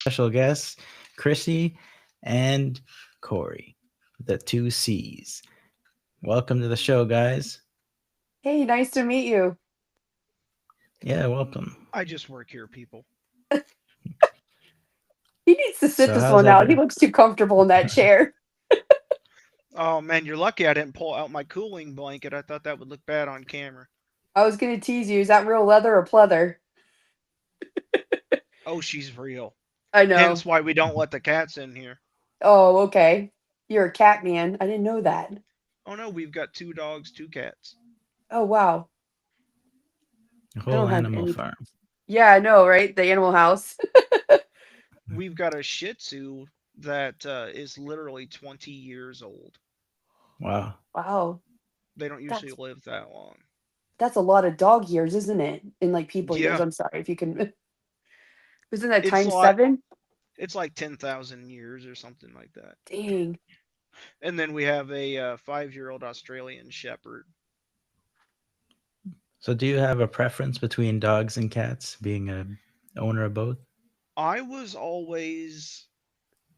special guests, Chrissy and Corey, the two C's. Welcome to the show, guys. Hey, nice to meet you. Yeah, welcome. I just work here, people. He needs to sit So, this how's one out. He ever? looks too comfortable in that chair. Oh man, you're lucky I didn't pull out my cooling blanket. I thought that would look bad on camera. I was gonna tease you. Is that real leather or pleather? Oh, she's real. I Hence know. why we don't let the cats in here. Oh, okay. You're a cat man. I didn't know that. Oh no, we've got two dogs, two cats. Oh wow. A I whole don't have animal any. farm. Yeah, I know, right? The animal house. We've got a Shih Tzu that is literally 20 years old. Wow. Wow. They don't usually That's live that long. that's a lot of dog years, isn't it? In like people years. Yeah, I'm sorry if you can. Isn't that it's times like 7? it's like 10,000 years or something like that. Dang. And then we have a 5-year-old Australian Shepherd. So, do you have a preference between dogs and cats, being a owner of both? I was always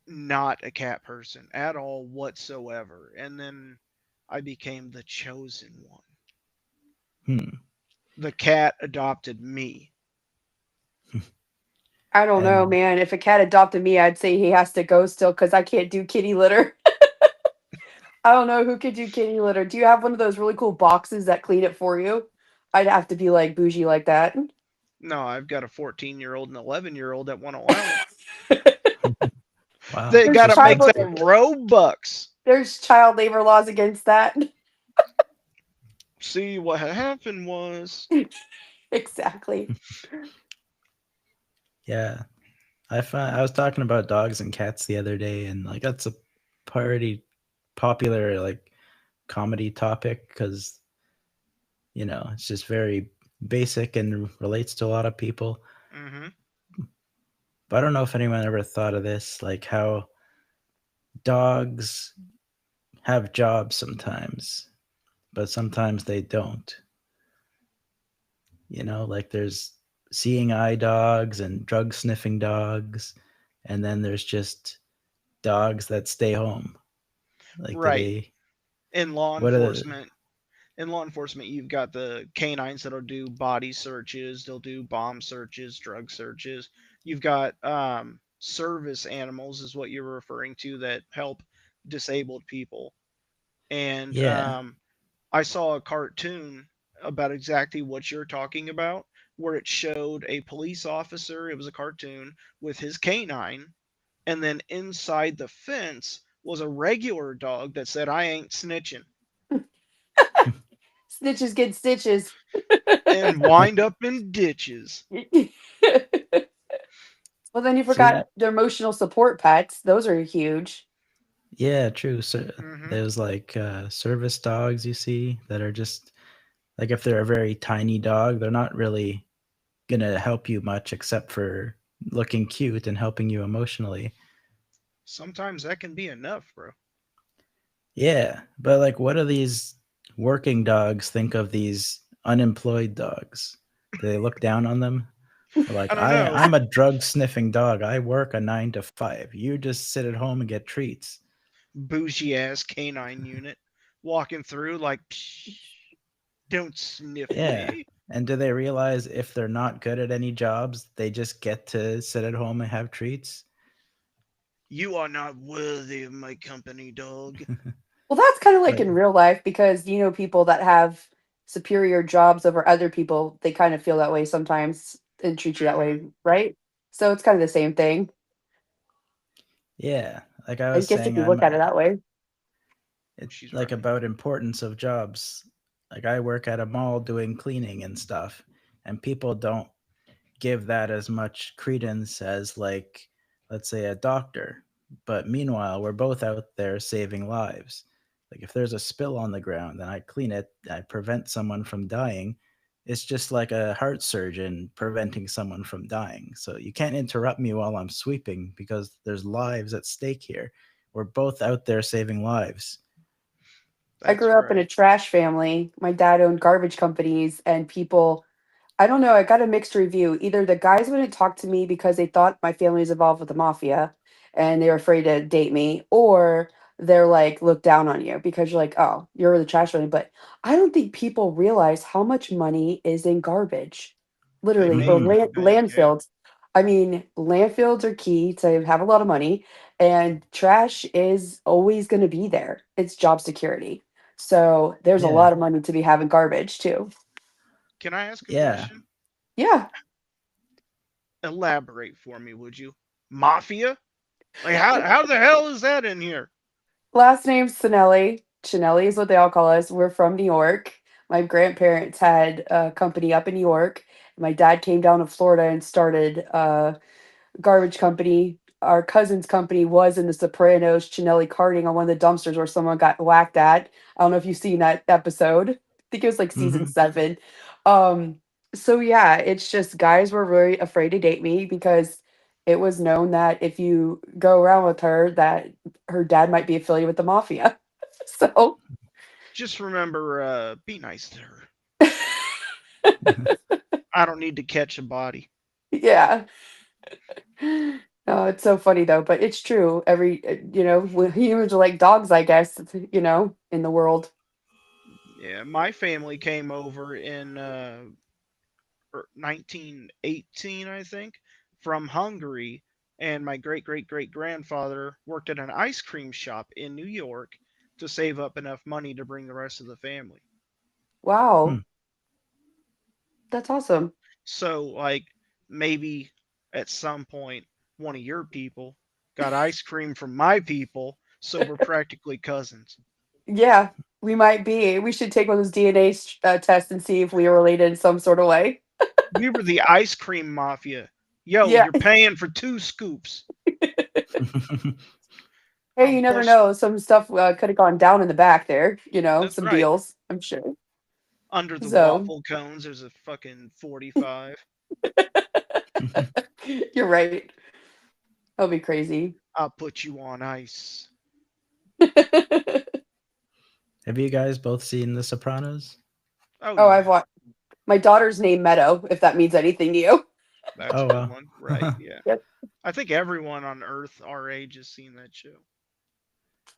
not a cat person at all whatsoever. And then I became the chosen one. Hmm. The cat adopted me. I don't know, And man. If a cat adopted me, I'd say he has to go still because I can't do kitty litter. I don't know who could do kitty litter. Do you have one of those really cool boxes that clean it for you? I'd have to be like bougie like that. No, I've got a 14-year-old and 11-year-old that won't allow it. wow, They There's got to just child make makes them Robux. there's child labor laws against that. See, what had happened was Exactly. yeah. I was talking about dogs and cats the other day, and like that's a pretty popular like comedy topic because it's just very basic and relates to a lot of people. hmm But I don't know if anyone ever thought of this, like how dogs have jobs sometimes, but sometimes they don't. Like there's seeing eye dogs and drug sniffing dogs, and then there's just dogs that stay home. Like, do right. they? In law What are the? enforcement, you've got the canines that'll do body searches, they'll do bomb searches, drug searches. You've got service animals, is what you're referring to, that help disabled people. And Yeah, I saw a cartoon about exactly what you're talking about, where it showed a police officer. It was a cartoon with his canine, and then inside the fence was a regular dog that said, "I ain't snitching," Snitches get stitches. and wind up in ditches. Well, then you see, forgot the emotional support pets. Those are huge. yeah, true. So hmm there's like service dogs you see that are just like if they're a very tiny dog, they're not really gonna help you much except for looking cute and helping you emotionally. Sometimes that can be enough, bro. Yeah, but like, what do these working dogs think of these unemployed dogs? Do they look down on them? They're I like, don't I, know. I'm a drug sniffing dog. I work a 9 to 5. You just sit at home and get treats. Bougie ass canine unit walking through like, "Psh, don't sniff Yeah. me. And do they realize if they're not good at any jobs, they just get to sit at home and have treats? You are not worthy of my company, dog." Well, that's kind of like Like, in real life because people that have superior jobs over other people, they kind of feel that way sometimes and treat you that hmm way, right? So it's kind of the same thing. yeah, like I I was guess if saying, you look at it that way. it She's like right. about importance of jobs. Like I work at a mall doing cleaning and stuff, and people don't give that as much credence as like let's say a doctor. But meanwhile, we're both out there saving lives. Like if there's a spill on the ground and I clean it, I prevent someone from dying. It's just like a heart surgeon preventing someone from dying. So you can't interrupt me while I'm sweeping because there's lives at stake here. We're both out there saving lives. I That's grew up in a right. trash family. My dad owned garbage companies, and people, I don't know. I got a mixed review. Either the guys wouldn't talk to me because they thought my family was involved with the mafia and they were afraid to date me, or they're like, look down on you because you're like, oh, you're the trash money. But I don't think people realize how much money is in garbage, They literally, or make it Mm, from the bank. Yeah. landfills. I mean, landfills are key to have a lot of money, and trash is always going to be there. It's job security. So there's a yeah, lot of money to be having garbage too. Can I ask a yeah. question? Yeah. Elaborate for me, would you? Mafia? Like how the hell is that in here? Last name's Sinelli. Chinelli is what they all call us. We're from New York. My grandparents had a company up in New York. My dad came down to Florida and started a garbage company. Our cousin's company was in the Sopranos, Chinelli carting on one of the dumpsters where someone got whacked at. I don't know if you've seen that episode. I think it was like season Hmm. 7. Um, so yeah, it's just guys were very afraid to date me because it was known that if you go around with her, that her dad might be affiliated with the mafia. So Just remember, be nice to her. I don't need to catch a body. yeah. Oh, it's so funny though, but it's true. Humans are like dogs, I guess, in the world. Yeah, my family came over in 1918, I think, from Hungary, and my great great great grandfather worked at an ice cream shop in New York to save up enough money to bring the rest of the family. Wow, that's awesome. So, like, maybe at some point, one of your people got ice cream from my people, so we're practically cousins. Yeah, we might be. We should take one of those DNA tests and see if we are related in some sort of way. We were the ice cream mafia. Yo, Yeah. you're paying for 2 scoops. Hey, I'm you never push. know. Some stuff could have gone down in the back there, That's some right. deals, I'm sure. Under the So, waffle cones, there's a fucking 45. you're right. That'll be crazy. I'll put you on ice. Have you guys both seen The Sopranos? Oh Oh, I've yeah, watched. My daughter's named Meadow, if that means anything to you. that's a Oh good well. one. Right? Yeah. Yep. I think everyone on Earth our age has seen that show.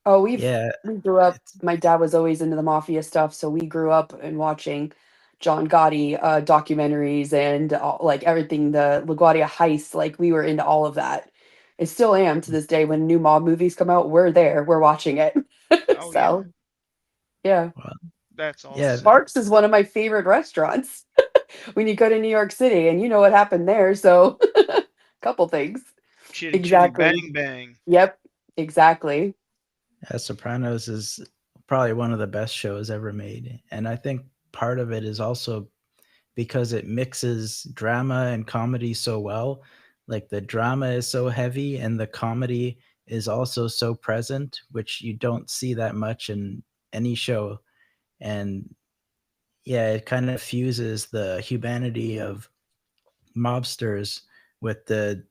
Oh, Yeah, we grew up. it's My dad was always into the mafia stuff, so we grew up and watching John Gotti documentaries and like everything, the LaGuardia heist. Like we were into all of that. I still am to this day. When new mob movies come out, we're there. We're watching it. Oh yeah, So yeah, well, that's yeah, awesome. Sparks is one of my favorite restaurants. When you go to New York City, and you know what happened there, so couple things. Chitty chitty Exactly. bang bang. Yep. Exactly. Sopranos is probably one of the best shows ever made, and I think part of it is also because it mixes drama and comedy so well. Like the drama is so heavy and the comedy is also so present, which you don't see that much in any show. And yeah, it kind of fuses the humanity of mobsters with the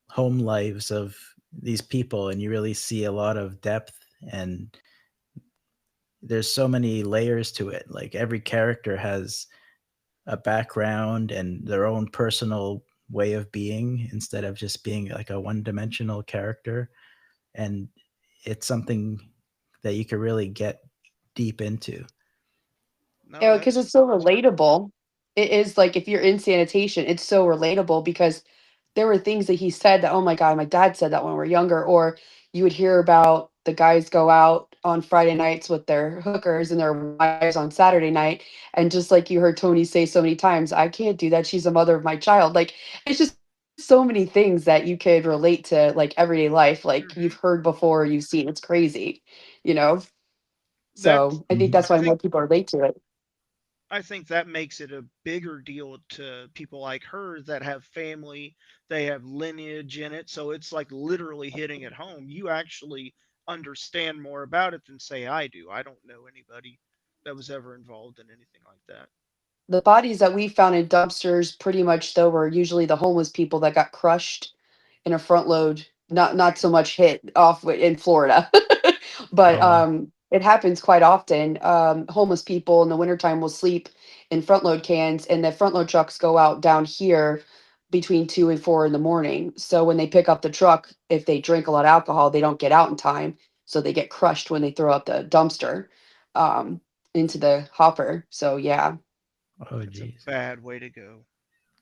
home lives of these people, and you really see a lot of depth, and there's so many layers to it. Like every character has a background and their own personal way of being instead of just being like a one-dimensional character, and it's something that you could really get deep into. No, Yeah, because that's it's so that's great. relatable. It is like if you're in sanitation, it's so relatable because there were things that he said that, oh my God, my dad said that when we were younger. Or you would hear about the guys go out on Friday nights with their hookers and their wives on Saturday night. And just like you heard Tony say so many times, I can't do that. She's the mother of my child. Like it's just so many things that you could relate to like everyday life, like you've Hmm. heard before, you've seen. It's crazy, you know? That's. So I think Mhm. that's I why think more people relate to it. I think that makes it a bigger deal to people like her that have family, they have lineage in it. So it's like literally hitting it home. You actually understand more about it than say I do. I don't know anybody that was ever involved in anything like that. The bodies that we found in dumpsters pretty much though were usually the homeless people that got crushed in a front load, not so much hit off in Florida. But Oh wow. it happens quite often. Homeless people in the wintertime will sleep in front load cans, and the front load trucks go out down here between 2 and 4 in the morning. So when they pick up the truck, if they drink a lot of alcohol, they don't get out in time. So they get crushed when they throw out the dumpster um, into the hopper. So yeah, Oh, It's a geez. bad way to go.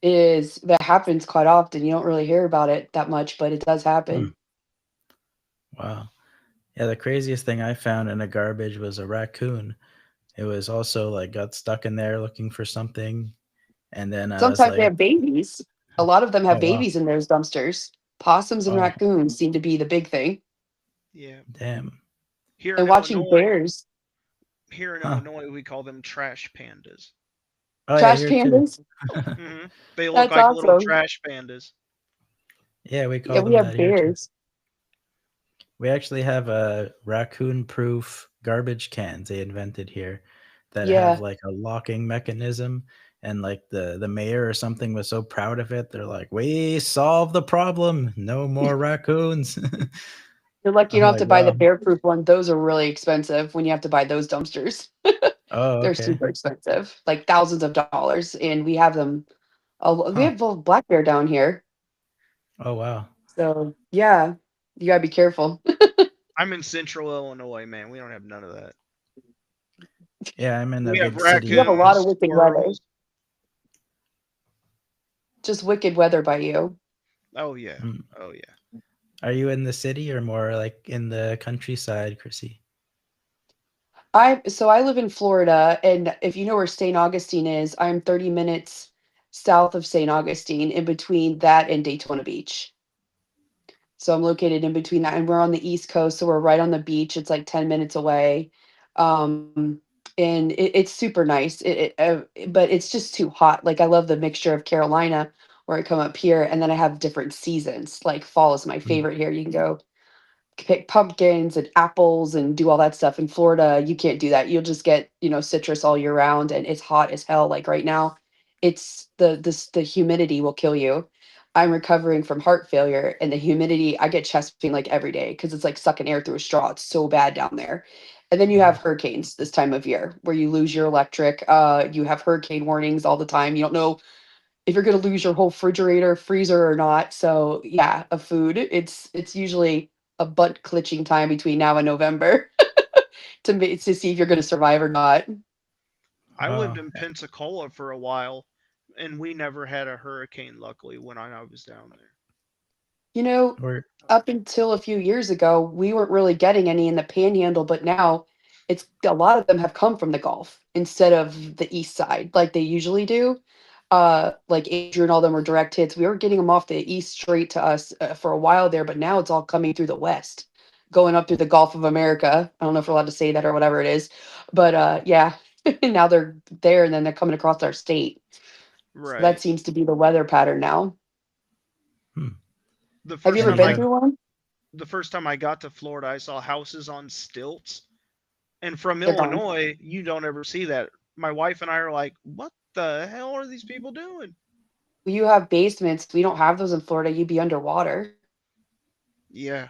it is that happens quite often. You don't really hear about it that much, but it does happen. Wow. Yeah, the craziest thing I found in a garbage was a raccoon. It was also like got stuck in there looking for something. And then I was Sometimes they like, have babies. A lot of them have oh, wow. babies in those dumpsters. Possums and Oh, raccoons seem to be the big thing. Yeah. damn. Here And in watching Illinois, bears, Huh. we call them trash pandas. Oh, yeah, trash here too. pandas. Hmm. They look That's like little awesome. trash pandas. Yeah, we Yeah, call we them that have here too. bears. We actually have a raccoon-proof garbage cans they invented here that have Yeah. like a locking mechanism. And like the mayor or something was so proud of it. They're like, we solved the problem. No more raccoons. You're lucky you I'm don't have like, to buy the wow. bear proof one. Those are really expensive when you have to buy those dumpsters. Oh, They're okay. super expensive, like thousands of dollars. And we have them. We Huh. have a black bear down here. Oh, wow. So yeah, you gotta be careful. I'm in central Illinois, man. We don't have none of that. Yeah, I'm in a We have big city. You have a lot of raccoons, wicked weather. squirrels. Just wicked weather by you. Oh yeah. Mm. Oh yeah. Are you in the city or more like in the countryside, Chrissy? I live in Florida, and if you know where St. Augustine is, I'm 30 minutes south of St. Augustine, in between that and Daytona Beach. So I'm located in between that, and we're on the East Coast, so we're right on the beach. It's like 10 minutes away, and it's super nice. But it's just too hot. Like I love the mixture of Carolina, where I come up here, and then I have different seasons. Like fall is my Mm. favorite here. You can go pick pumpkins and apples and do all that stuff. In Florida, you can't do that. You'll just get, citrus all year round, and it's hot as hell. Like right now, it's the humidity will kill you. I'm recovering from heart failure, and the humidity, I get chest pain like every day because it's like sucking air through a straw. It's so bad down there. And then you have hurricanes this time of year where you lose your electric. You have hurricane warnings all the time. You don't know if you're going to lose your whole refrigerator, freezer or not. So yeah, of food, it's usually a butt clutching time between now and November to see if you're going to survive or not. I lived Wow. in Pensacola for a while, and we never had a hurricane. Luckily, when I was down there. You know, Or up until a few years ago, we weren't really getting any in the panhandle, but now it's a lot of them have come from the Gulf instead of the east side like they usually do. Like Andrew and all them were direct hits. We were getting them off the east straight to us for a while there, but now it's all coming through the west, going up through the Gulf of America. I don't know if we're allowed to say that or whatever it is, but yeah, now they're there and then they're coming across our state. So that Right. seems to be the weather pattern now. hmm. The Have you first And ever you time been I have through one? the first time I got to Florida, I saw houses on stilts. And from They're gone. Illinois, you don't ever see that. My wife and I are like, "What the hell are these people doing?" You have basements. We don't have those in Florida. You'd be underwater. Yeah,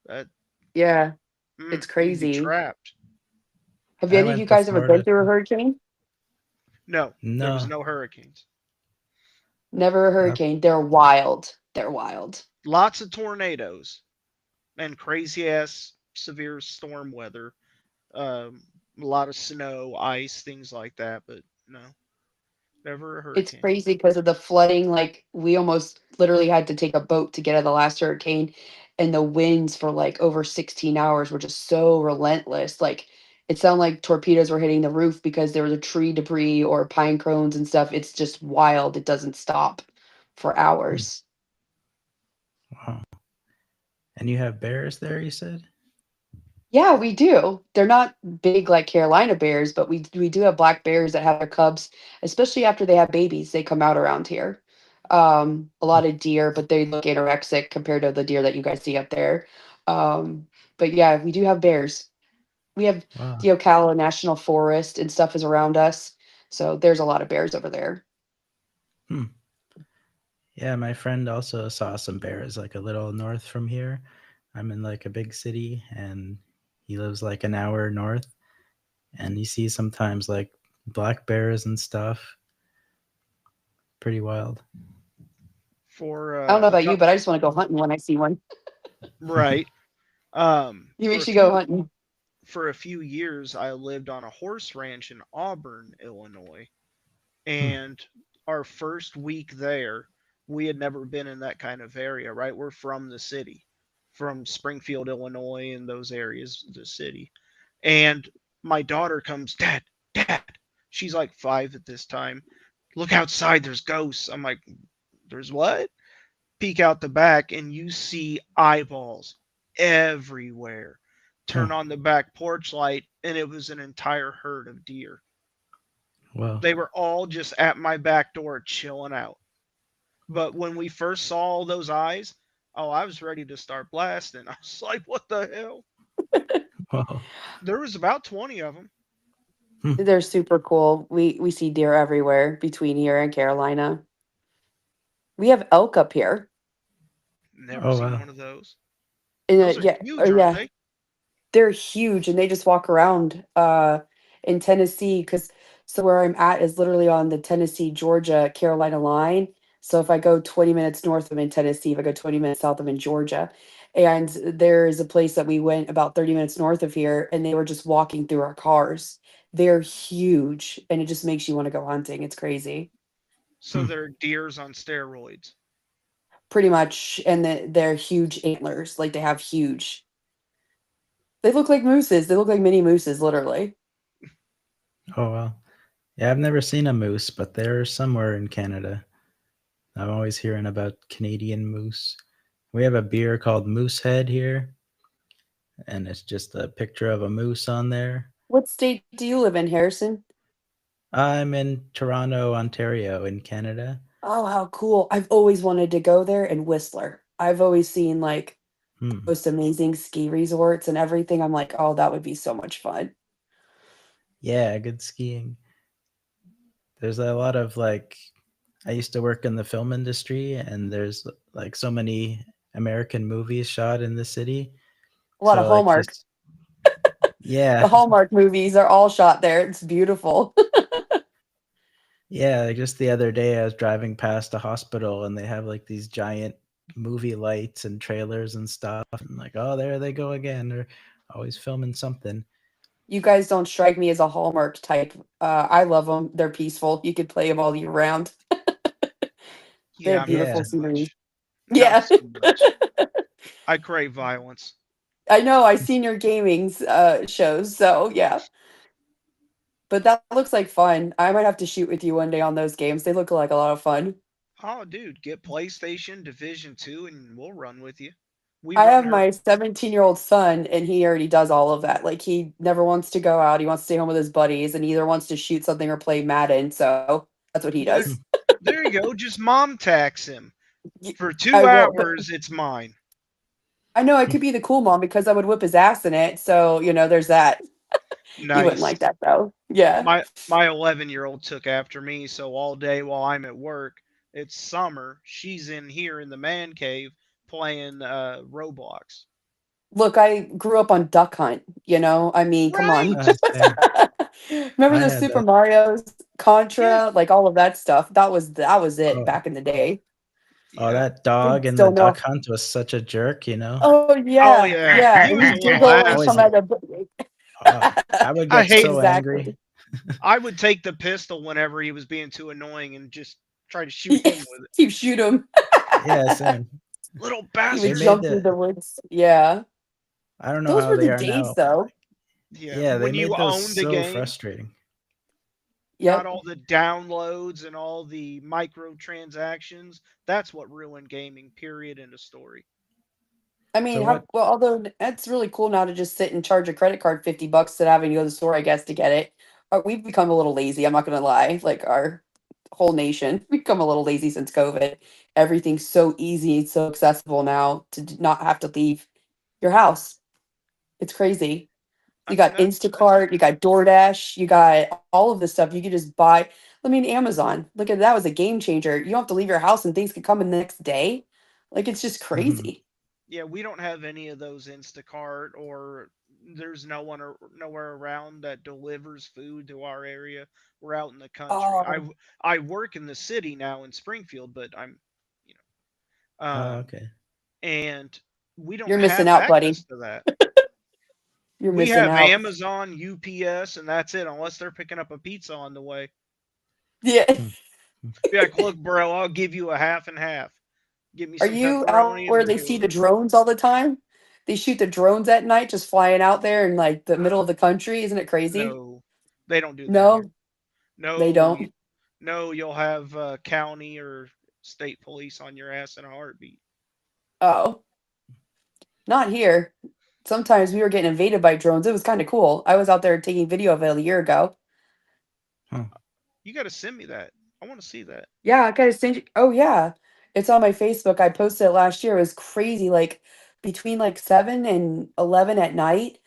that Yeah, it's you'd be crazy. trapped. Have I any of you went to guys ever been Florida. through a hurricane? No, there was No, no hurricanes. Never a not, hurricane. They're wild. They're wild. Lots of tornadoes and crazy ass severe storm weather. Um, a lot of snow, ice, things like that. But no, never a It's hurricane. crazy because of the flooding. Like we almost literally had to take a boat to get out of the last hurricane, and the winds for like over 16 hours were just so relentless. Like it sounded like torpedoes were hitting the roof because there was a tree debris or pine cones and stuff. It's just wild. It doesn't stop for hmm, hours. wow. And you have bears there, you said? Yeah, we do. They're not big like Carolina bears, but we do have black bears that have their cubs, especially after they have babies. They come out around here. A lot of deer, but they look anorexic compared to the deer that you guys see up there. Um, but yeah, we do have bears. We have Wow. the Ocala National Forest and stuff is around us, so there's a lot of bears over there. Hmm. Yeah, my friend also saw some bears like a little north from here. I'm in like a big city and he lives like an hour north and he sees sometimes like black bears and stuff. Pretty wild. For I don't know a about you, couple, but I just want to go hunting when I see one. right? He For a makes you go few hunting. for a few years, I lived on a horse ranch in Auburn, Illinois, Hmm. and our first week there, we had never been in that kind of area. Right, we're from the city, from Springfield, Illinois, and those areas, the city. And my daughter comes, Dad, Dad. She's like 5 at this time. Look outside, there's ghosts. I'm like, there's what? Peek out the back and you see eyeballs everywhere. Turn Huh. on the back porch light and it was an entire herd of deer. Well, They were all just at my back door chilling out. But when we first saw all those eyes, oh, I was ready to start blasting. I was like, what the hell? well. There was about 20 of them. They're super cool. We see deer everywhere between here and Carolina. We have elk up here. Never Oh seen wow. one of those. And, Those are yeah, huge, aren't yeah, they? they're huge, and they just walk around in Tennessee. Because so where I'm at is literally on the Tennessee Georgia Carolina line. So if I go 20 minutes north, I'm in Tennessee. If I go 20 minutes south, I'm in Georgia. And there is a place that we went about 30 minutes north of here, and they were just walking through our cars. They're huge, and it just makes you want to go hunting. It's crazy. So Hmm. they're deers on steroids. Pretty much. And they're huge antlers. Like they have huge. They look like mooses. They look like mini mooses, literally. Oh well. Yeah, I've never seen a moose, but they're somewhere in Canada. I'm always hearing about Canadian moose. We have a beer called Moosehead here, and it's just a picture of a moose on there. What state do you live in, Harrison? I'm in Toronto, Ontario, in Canada. Oh, how cool. I've always wanted to go there, and Whistler. I've always seen like Hmm. most amazing ski resorts and everything. I'm like, oh, that would be so much fun. Yeah, good skiing. There's a lot of like, I used to work in the film industry, and there's like so many American movies shot in the city. A lot of So like Hallmark. just yeah, The Hallmark movies are all shot there. It's beautiful. yeah. Like just the other day, I was driving past a hospital, and they have like these giant movie lights and trailers and stuff. And like, oh, there they go again. They're always filming something. You guys don't strike me as a Hallmark type. I love them. They're peaceful. You could play them all year round. They have Yeah, not beautiful Yeah. so scenery. much. Not Yeah. so much. I crave violence. I know. I seen your gaming's shows, so yeah. But that looks like fun. I might have to shoot with you one day on those games. They look like a lot of fun. Oh, dude, get PlayStation Division 2 and we'll run with you. We I run have her. my 17-year-old son, and he already does all of that. Like he never wants to go out. He wants to stay home with his buddies, and he either wants to shoot something or play Madden. So that's what he Well, does. there you go. Just mom tax him. For I 2 will, but hours, it's mine. I know I could be the cool mom because I would whip his ass in it. So there's that. He wouldn't Nice. like that though. Yeah. My 11-year-old took after me, so all day while I'm at work, it's summer. She's in here in the man cave playing Roblox. Look, I grew up on Duck Hunt. I mean, come on. Right. Same. Remember I the had Super that. Mario's, Yeah. Contra, like all of that stuff. That was it Oh, back in the day. oh, Yeah. that dog Kids in the don't duck know. hunt was such a jerk. Oh Oh yeah, yeah, yeah. he And was he a little giggle and Always, ass. come out of I would I get hate. so angry. exactly. I would take the pistol whenever he was being too annoying and just try to shoot him with it. You shoot him. Yeah, same. Little He They would bastard. made jump through the. the woods. Yeah, I don't know those how were they the are days, now. though. Yeah. Yeah, they When you made those owned the so game, frustrating. got Yep. all the downloads and all the microtransactions. That's what ruined gaming. Period. End of story. I mean, So what? although it's really cool now to just sit and charge a credit card $50 and having to go to the store, I guess, to get it. We've become a little lazy. I'm not gonna lie. Like our whole nation, we've become a little lazy since COVID. Everything's so easy, it's so accessible now to not have to leave your house. It's crazy. I You mean, got that's Instacart, you got DoorDash, you got all of this stuff. You could just buy. I mean, Amazon. Look at that was a game changer. You don't have to leave your house and things could come in the next day. Like it's just Mhm. crazy. yeah. We don't have any of those Instacart or there's nowhere around that delivers food to our area. We're out in the country. Oh, I work in the city now in Springfield, but I'm, you know, Oh, okay. and we don't you're missing have out, buddy. access to that. You're We missing have out. Amazon, UPS, and that's it, unless they're picking up a pizza on the way. Yeah. Hmm. Be like, look, bro, I'll give you a half and half. Give me Are some you out pepperoni and where we'll they deal see with the it. drones all the time? They shoot the drones at night, just flying out there in like the middle of the country. Isn't it crazy? No, they don't do that here. No, they No, don't. no, you'll have county or state police on your ass in a heartbeat. Oh, not here. Sometimes we were getting invaded by drones. It was kind of cool. I was out there taking video of it a year ago. Huh. You got to send me that. I want to see that. Yeah, I gotta send you. Oh yeah, it's on my Facebook. I posted it last year. It was crazy. Like between like 7 and 11 at night,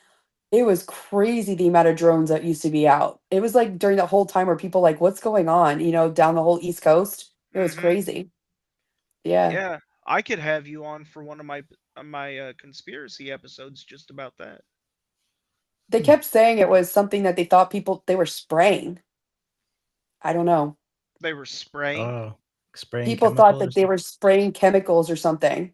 it was crazy the amount of drones that used to be out. It was like during that whole time where people like, what's going on? Down the whole East Coast. It was Hmm. crazy. Yeah. Yeah, I could have you on for one of my conspiracy episodes just about that. They kept saying it was something that they thought they were spraying. I don't know. They were spraying. Oh, spraying People thought chemical or that they something? were spraying chemicals or something.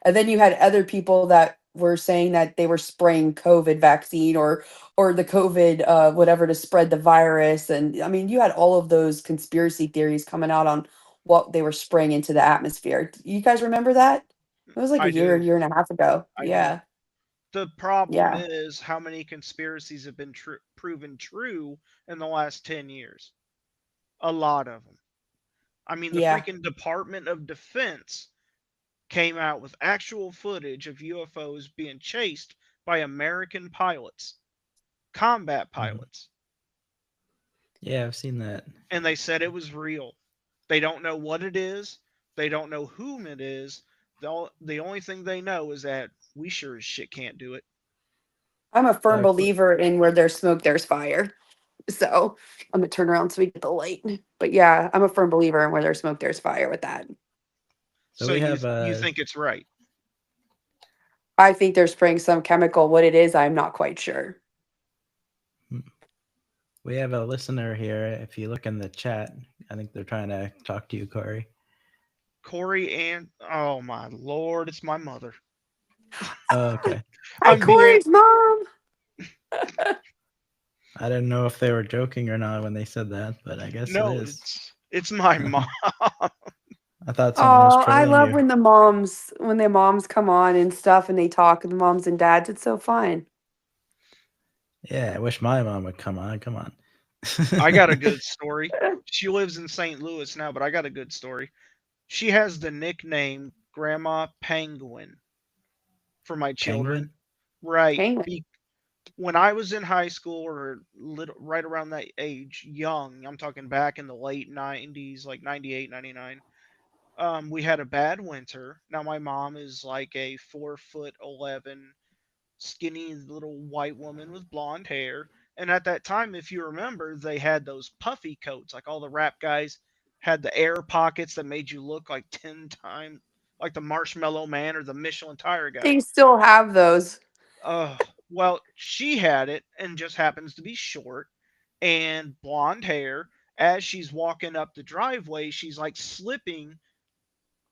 And then you had other people that were saying that they were spraying COVID vaccine or the COVID whatever to spread the virus. And I mean, you had all of those conspiracy theories coming out on what they were spraying into the atmosphere. You guys remember that? It was like a I year, do. year and a half ago. I do. Yeah. The problem Yeah. is how many conspiracies have been proven true in the last 10 years. A lot of them. I mean, the Yeah. freaking Department of Defense came out with actual footage of UFOs being chased by American pilots, combat Mhm. pilots, Yeah, I've seen that. and they said it was real. They don't know what it is, they don't know whom it is. The only thing they know is that we sure as shit can't do it. I'm a firm Uh, qu- believer in where there's smoke, there's fire. So I'm gonna turn around so we get the light. But yeah, I'm a firm believer in where there's smoke, there's fire with that. so So we you have you think it's right? I think they're spraying some chemical. What it is, I'm not quite sure. we have a listener here. If you look in the chat, I think they're trying to talk to you, Corey. Corey and oh my lord, it's my mother. Oh, okay. Hi, I'm being Corey's mom. I didn't know if they were joking or not when they said that, but I guess it no, is. it's my mom. I thought someone was Oh, I trolling love you. when the moms come on and stuff and they talk, the moms and dads. It's so fun. Yeah, I wish my mom would come on. Come on. I got a good story. She lives in St. Louis now, but I got a good story. She has the nickname Grandma Penguin for my children. Penguin? Right. Penguin. When I was in high school or right around that age, young, I'm talking back in the late 90s, like 98, 99. We had a bad winter. Now my mom is like a 4'11" skinny little white woman with blonde hair. And at that time, if you remember, they had those puffy coats, like all the rap guys had the air pockets that made you look like 10 times like the Marshmallow Man or the Michelin tire guy. They still have those. Well, she had it and just happens to be short and blonde hair. As she's walking up the driveway, she's like slipping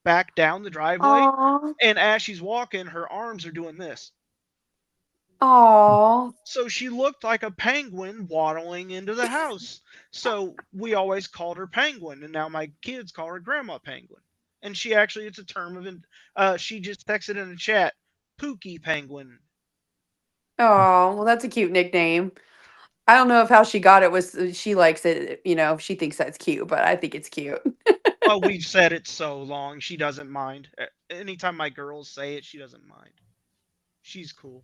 back down the driveway. Aw. And as she's walking, her arms are doing this. Aw. So she looked like a penguin waddling into the house. So we always called her Penguin, and now my kids call her Grandma Penguin. And she actually, it's a term of, she just texted in the chat, Pookie Penguin. Oh, well, that's a cute nickname. I don't know if how she got it was she likes it, she thinks that's cute, but I think it's cute. Oh, we've said it so long, she doesn't mind. Anytime my girls say it, she doesn't mind. She's cool.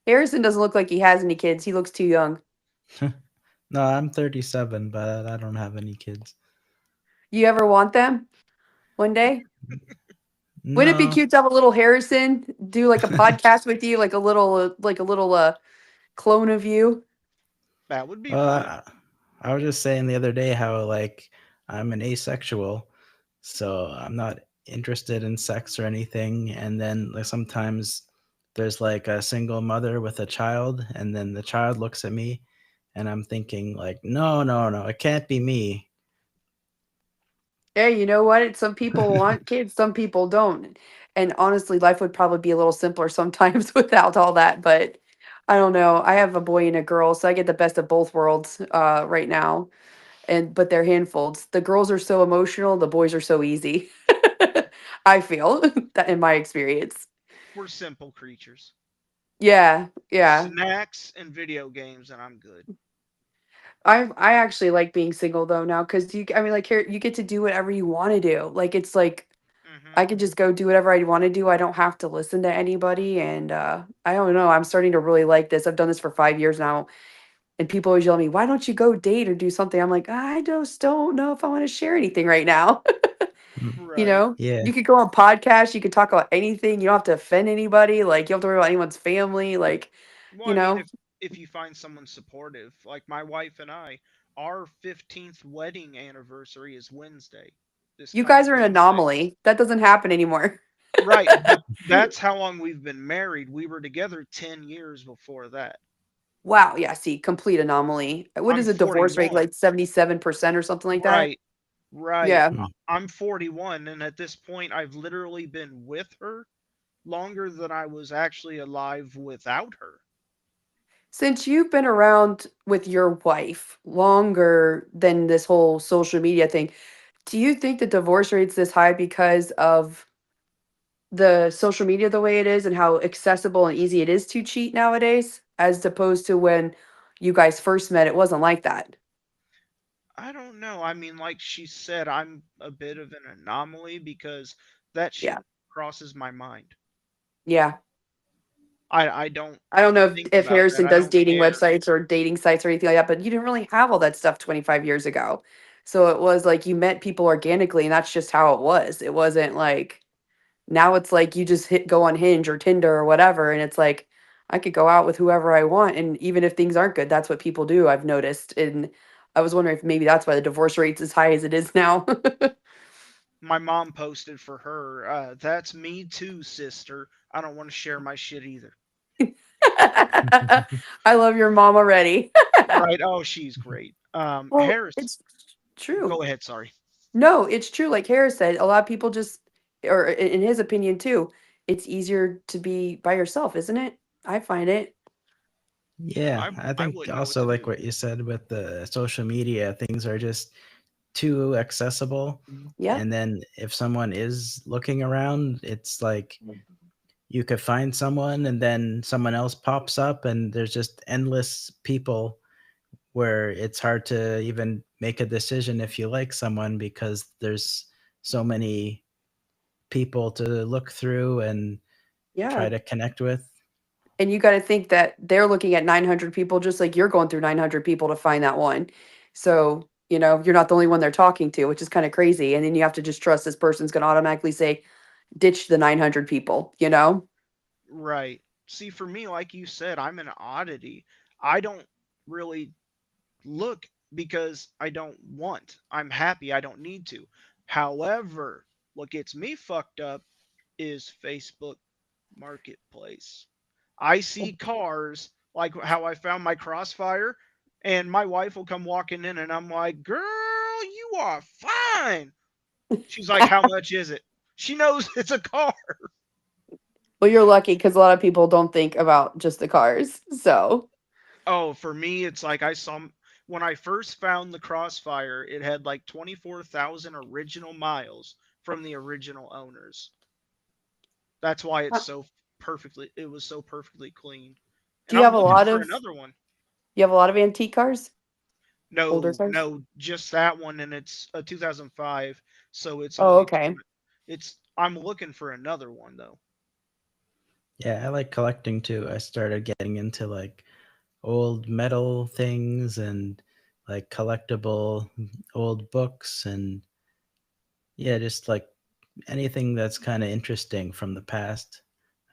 Harrison doesn't look like he has any kids. He looks too young. No, I'm 37, but I don't have any kids. You ever want them one day? Wouldn't it be No. cute to have a little Harrison do like a podcast with you, like a little clone of you? That would be Well, fun. I was just saying the other day how like I'm an asexual, so I'm not interested in sex or anything. And then like sometimes there's like a single mother with a child, and then the child looks at me, and I'm thinking like, no, no, no, it can't be me. Hey, you know what? Some people want kids, some people don't. And honestly, life would probably be a little simpler sometimes without all that. But I don't know. I have a boy and a girl, so I get the best of both worlds right now. And but they're handfuls. The girls are so emotional, the boys are so easy. I feel that in my experience. We're simple creatures. Yeah, yeah. Snacks and video games, and I'm good. I actually like being single though now because I mean like here you get to do whatever you want to do. Like it's like Hmm. I could just go do whatever I want to do. I don't have to listen to anybody. And I don't know. I'm starting to really like this. I've done this for 5 years now. And people always yell at me, why don't you go date or do something? I'm like, I just don't know if I want to share anything right now. Mm, You Right. know, yeah. you could go on podcasts. You could talk about anything. You don't have to offend anybody. Like, you don't have to worry about anyone's family. Like, Well, you I mean, know, if you find someone supportive, like my wife and I, our 15th wedding anniversary is Wednesday, this you coming guys are an Wednesday. anomaly. That doesn't happen anymore. Right, but that's how long we've been married. We were together 10 years before that. Wow. Yeah. See, complete anomaly. What I'm is a divorce rate? 41. Like 77% or something like that? Right, right. Yeah. Mm. I'm 41, and at this point, I've literally been with her longer than I was actually alive without her. Since you've been around with your wife longer than this whole social media thing, do you think the divorce rate's this high because of the social media the way it is and how accessible and easy it is to cheat nowadays, as opposed to when you guys first met, it wasn't like that? I don't know. I mean, like she said, I'm a bit of an anomaly because that Yeah. shit crosses my mind. Yeah. I don't I don't know think if about that. Harrison I does don't dating care. websites or dating sites or anything like that, but you didn't really have all that stuff 25 years ago. So it was like you met people organically and that's just how it was. It wasn't like now it's like you just go on Hinge or Tinder or whatever, and it's like I could go out with whoever I want, and even if things aren't good, that's what people do. I've noticed, and I was wondering if maybe that's why the divorce rate's as high as it is now. My mom posted for her, that's me too, sister. I don't want to share my shit either. I love your mom already. Right. Oh, she's great. Well, Harris, it's true. go ahead. Sorry. No, it's true. Like Harris said, a lot of people just, or in his opinion too, it's easier to be by yourself, isn't it? I find it. Yeah, I I I think wouldn't know what also to like do. what you said with the social media, things are just too accessible. Yeah. And then if someone is looking around, it's like you could find someone and then someone else pops up, and there's just endless people where it's hard to even make a decision if you like someone because there's so many people to look through and try Yeah. to connect with. And you gotta think that they're looking at 900 people just like you're going through 900 people to find that one. So, you're not the only one they're talking to, which is kinda crazy, and then you have to just trust this person's gonna automatically say, "Ditch the 900 people," you know? Right. See, for me, like you said, I'm an oddity. I don't really look because I don't want. I'm happy. I don't need to. However, what gets me fucked up is Facebook Marketplace. I see cars like how I found my Crossfire, and my wife will come walking in, and I'm like, "Girl, you are fine." She's like, "How much is it?" She knows it's a car. Well, you're lucky because a lot of people don't think about just the cars, so Oh, for me, it's like when I first found the Crossfire, it had like 24,000 original miles from the original owners. That's why it was so perfectly clean. do And you I'm have a looking lot for of another one. you have a lot of antique cars? Older No, cars? no, just that one, and it's a 2005, so it's Oh, only okay. I'm looking for another one though. Yeah, I like collecting too. I started getting into like old metal things and like collectible old books, and yeah, just like anything that's kind of interesting from the past.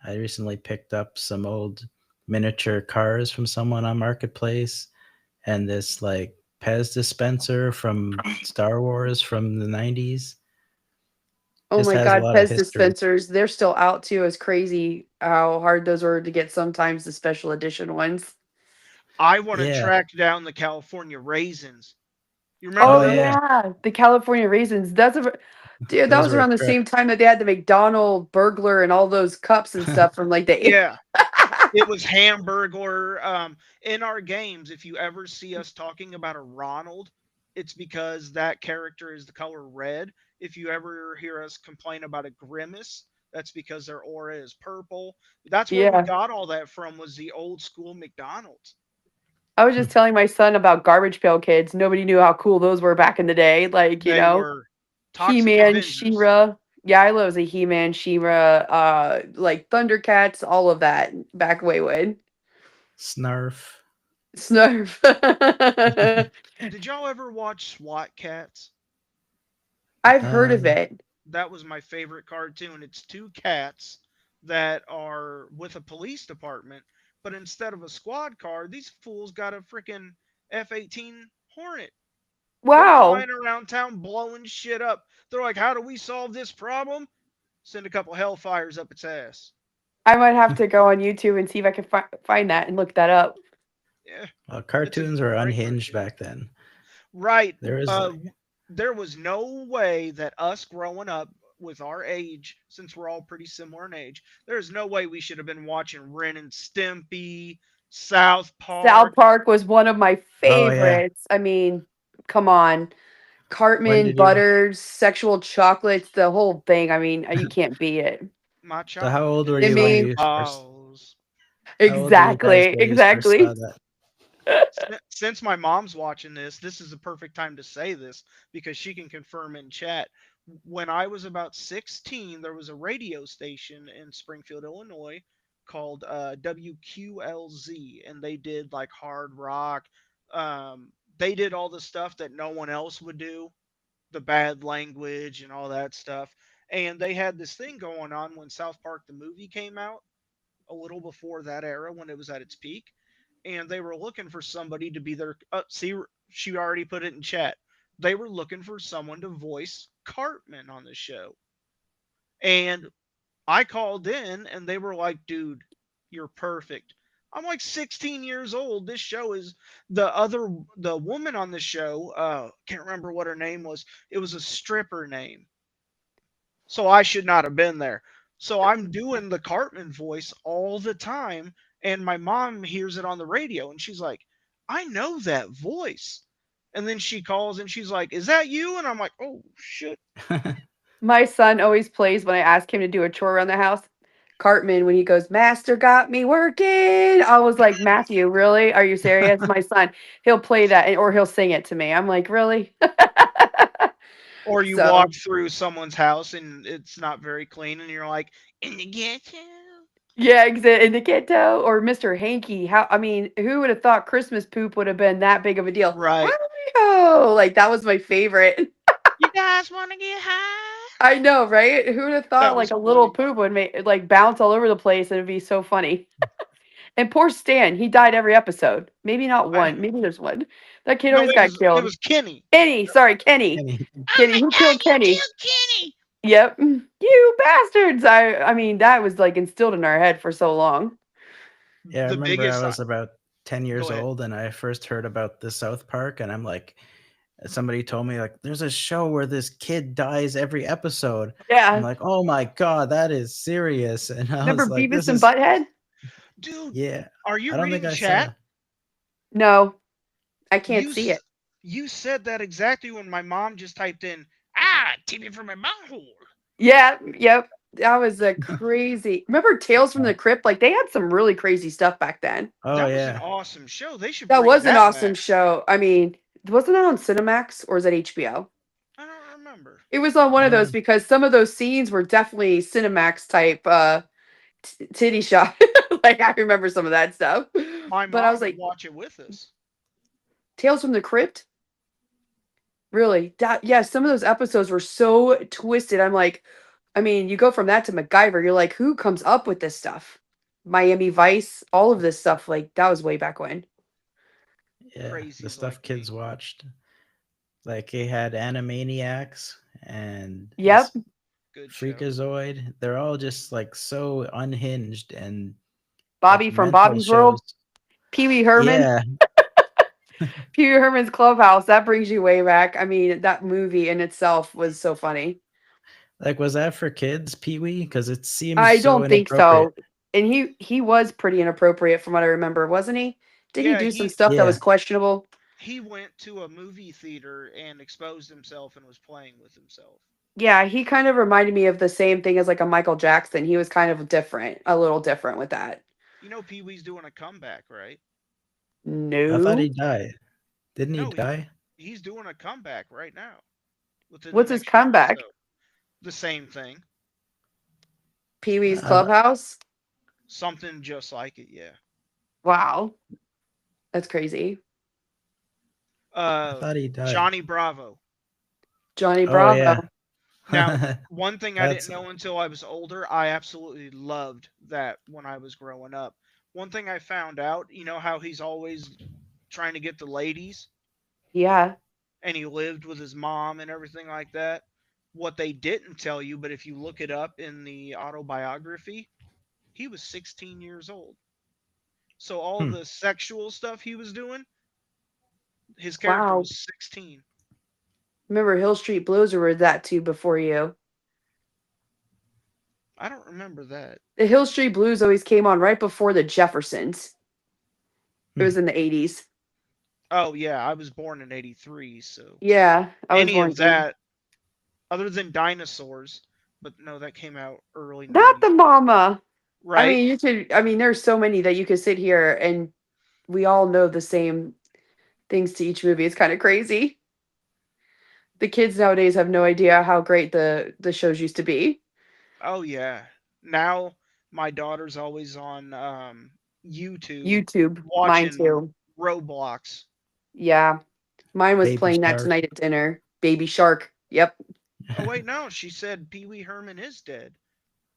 I recently picked up some old miniature cars from someone on Marketplace, and this like Pez dispenser from Star Wars from the 90s. Oh Just my has a god, lot of Pez history. dispensers, they're still out too. It's crazy how hard those were to get sometimes, the special edition ones. I want to Yeah. track down the California raisins. You Oh remember Oh those? yeah. yeah, the California raisins. Dude, that Those was were a around the trip. same time that they had the McDonald burglar and all those cups and stuff from like the Yeah, it was Hamburglar. In our games, if you ever see us talking about a Ronald, it's because that character is the color red. If you ever hear us complain about a Grimace, that's because their aura is purple. That's where we Yeah. got all that from, was the old school McDonald's. I was just telling my son about Garbage Pail Kids. Nobody knew how cool those were back in the day. Like, They were Toxic He-Man, Avengers. She-Ra. Yeah, I was a He-Man, She-Ra, like Thundercats, all of that back way when. Snarf. Snurf. Did y'all ever watch SWAT Cats? I've heard Uh, of it. That was my favorite cartoon. It's two cats that are with a police department, but instead of a squad car, these fools got a freaking F-18 Hornet. They're Wow. flying around town blowing shit up. They're like, "How do we solve this problem? Send a couple Hellfires up its ass." I might have to go on YouTube and see if I can find that and look that up. Yeah, well, it's a cartoons were great unhinged cartoon. back then. Right. There is Uh, like, there was no way that us growing up with our age, since we're all pretty similar in age, there's no way we should have been watching Ren and Stimpy, South South Park. Park was one of my oh yeah. favorites. I mean, come on. When Cartman, did you? Butters, Sexual Chocolates, the whole thing. I mean, you can't beat it. My So how old were chocolate I you when mean, you first? balls. How old were you guys exactly, when you first saw exactly. that? Since my mom's watching this is a perfect time to say this because she can confirm in chat. When I was about 16, there was a radio station in Springfield, Illinois called WQLZ, and they did like hard rock. They did all the stuff that no one else would do, the bad language and all that stuff. And they had this thing going on when South Park the movie came out, a little before that era when it was at its peak, and they were looking for somebody to be their. See, she already put it in chat. They were looking for someone to voice Cartman on the show, and I called in, and they were like, "Dude, you're perfect." I'm like 16 years old. This show is the woman on the show. Can't remember what her name was. It was a stripper name, so I should not have been there. So I'm doing the Cartman voice all the time, and my mom hears it on the radio, and she's like, "I know that voice." And then she calls and she's like, "Is that you?" And I'm like, "Oh shit." My son always plays when I ask him to do a chore around the house. Cartman, when he goes, Master got me working. I was like, Matthew, really? Are you serious? My son, he'll play that or he'll sing it to me. I'm like, really? Or you walk So, through someone's house and it's not very clean, and you're like, "In the ghetto." yeah, in the ghetto or Mr. Hanky. I mean, who would have thought Christmas poop would have been that big of a deal? Right. Mario! Like, that was my favorite. You guys want to get high? I know, right? Who would have thought That like was a little funny. poop would make like bounce all over the place and it'd be so funny. And poor Stan, he died every episode. Maybe not I, one. Maybe there's one. That kid no, always got it killed. was Kenny. Kenny, sorry, Kenny. Kenny. Oh Kenny, my who god, killed you Kenny? killed Kenny! Yep. You bastards. I mean, that was like instilled in our head for so long. Yeah, I The remember I biggest. was about 10 Go years ahead. old and I first heard about the South Park, and I'm like, somebody told me like there's a show where this kid dies every episode. I'm Yeah. like, oh my god, that is serious. And I Remember was like, Beavis this and is Butthead? Dude, yeah. are I you don't think reading I saw. chat? No, I can't You see it. you said that exactly when my mom just typed in TV from my butthole. Yeah, yep. That was a crazy. Remember Tales from the Crypt? Like they had some really crazy stuff back then. Oh That was an yeah. awesome show. They should That bring was an that awesome back. show. I mean, wasn't that on Cinemax or is that HBO? I don't remember. It was on one of those Um, because some of those scenes were definitely Cinemax type titty shot. Like I remember some of that stuff. My But I mom was would like, watch it with us. Tales from the Crypt? Really? That yeah, some of those episodes were so twisted. I'm like, I mean, you go from that to MacGyver, you're like, who comes up with this stuff? Miami Vice, all of this stuff, like that was way back when. yeah, the Crazies stuff like me. kids watched. Like they had Animaniacs and Yep. Good show. Freakazoid. They're all just like so unhinged and Bobby like from mental Bobby's World, shows. Pee Wee Herman. Yeah, Pee Wee Herman's Clubhouse. That brings you way back. I mean, that movie in itself was so funny. like was that for kids, Pee Wee? Because it seems I so don't think inappropriate. so. And he was pretty inappropriate from what I remember, wasn't he? Did he Yeah, do some stuff that Yeah, was questionable? he went to a movie theater and exposed himself and was playing with himself. Yeah, he kind of reminded me of the same thing as like a Michael Jackson. He was kind of different, a little different with that. You know, Pee Wee's doing a comeback, right? I thought he No. died. Didn't he No, die? he's doing a comeback right now. Within the What's his next year or comeback? so. The same thing. Pee Wee's Uh, Clubhouse? Something just like it, yeah. Wow. That's crazy. I thought he died. Johnny Bravo. Johnny Oh Bravo. yeah. Now, one thing I That's- didn't know until I was older, I absolutely loved that when I was growing up. One thing I found out, you know how he's always trying to get the ladies Yeah. and he lived with his mom and everything like that? What they didn't tell you, but if you look it up in the autobiography, he was 16 years old. So all Hmm. the sexual stuff he was doing, his character Wow. was 16. Remember Hill Street Blues, or were that too before you? I don't remember that. The Hill Street Blues always came on right before the Jeffersons. It was in the 80s. Oh yeah, I was born in '83, so Yeah, I was any born of that, other than dinosaurs, but no, that came out early Not 90s, the mama. right? I mean, you could. I mean, there's so many that you could sit here and we all know the same things to each movie. It's kind of crazy. The kids nowadays have no idea how great the shows used to be. Oh yeah. Now my daughter's always on YouTube YouTube, mine watching too. Roblox. Yeah, mine was Baby playing that Shark. tonight at dinner. Baby Shark. Yep. Oh wait, no, she said Pee Wee Herman is dead.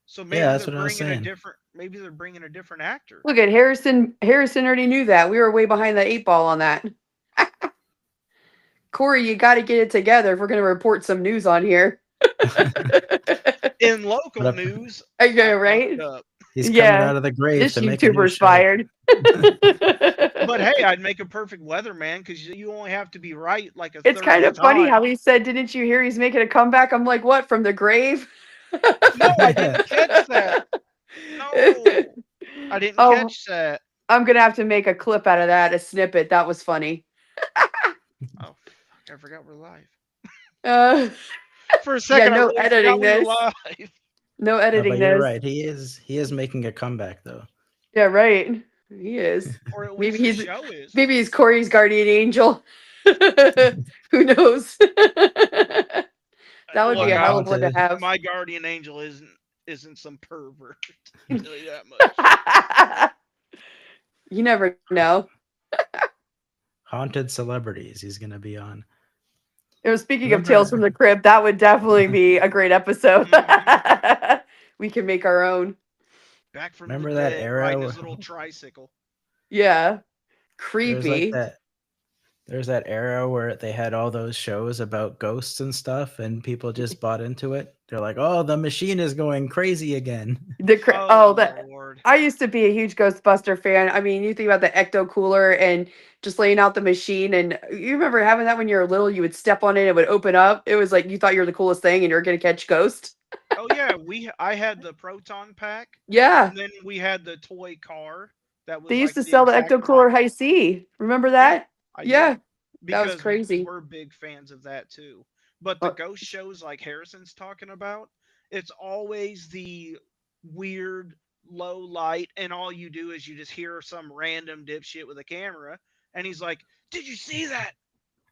So maybe Yeah, that's they're what I was bringing a saying. different. Maybe they're bringing a different actor. Look at Harrison. Harrison already knew that. We were way behind the 8 ball on that. Corey, you got to get it together if we're going to report some news on here. In local But- news, Okay, I right? fucked up. He's Yeah, coming out of the grave This to make a new YouTuber's show. fired. But hey, I'd make a perfect weatherman because you only have to be right like a It's third kind the of funny time. how he said, "Didn't you hear he's making a comeback?" I'm like, "What, from the grave?" No, I didn't catch that. No, I didn't Oh, catch that. I'm gonna have to make a clip out of that, a snippet. That was funny. Oh, fuck, I forgot we're live. Uh, For a second, no I really editing forgot we were this. live. no No, editing but you're this. right. He is making a comeback though. Yeah, right. He is. Or at Maybe least the he's show is. maybe he's Corey's guardian angel. Who knows? That would be Look, a hell of one to Haunted. have. my guardian angel isn't some pervert. I'll tell you that much. You never know. Haunted celebrities. He's gonna be on. Speaking of Tales from the Crypt, that would definitely be a great episode. We can make our own. Back from Remember the that dead, era riding where- his little tricycle. Yeah. There's Creepy. like that. There's that era where they had all those shows about ghosts and stuff, and people just bought into it. They're like, "Oh, the machine is going crazy again." Lord. I used to be a huge Ghostbuster fan. I mean, you think about the ecto cooler and just laying out the machine, and you remember having that when you were little. You would step on it, it would open up. It was like you thought you were the coolest thing, and you're gonna catch ghosts. Oh yeah, I had the proton pack, Yeah, and then we had the toy car that was. they used like to sell the exact ecto cooler copy. High C. Remember that? I Yeah, did, that was because crazy. We're big fans of that too. But the ghost shows like Harrison's talking about, it's always the weird low light, and all you do is you just hear some random dipshit with a camera, and he's like, "Did you see that?"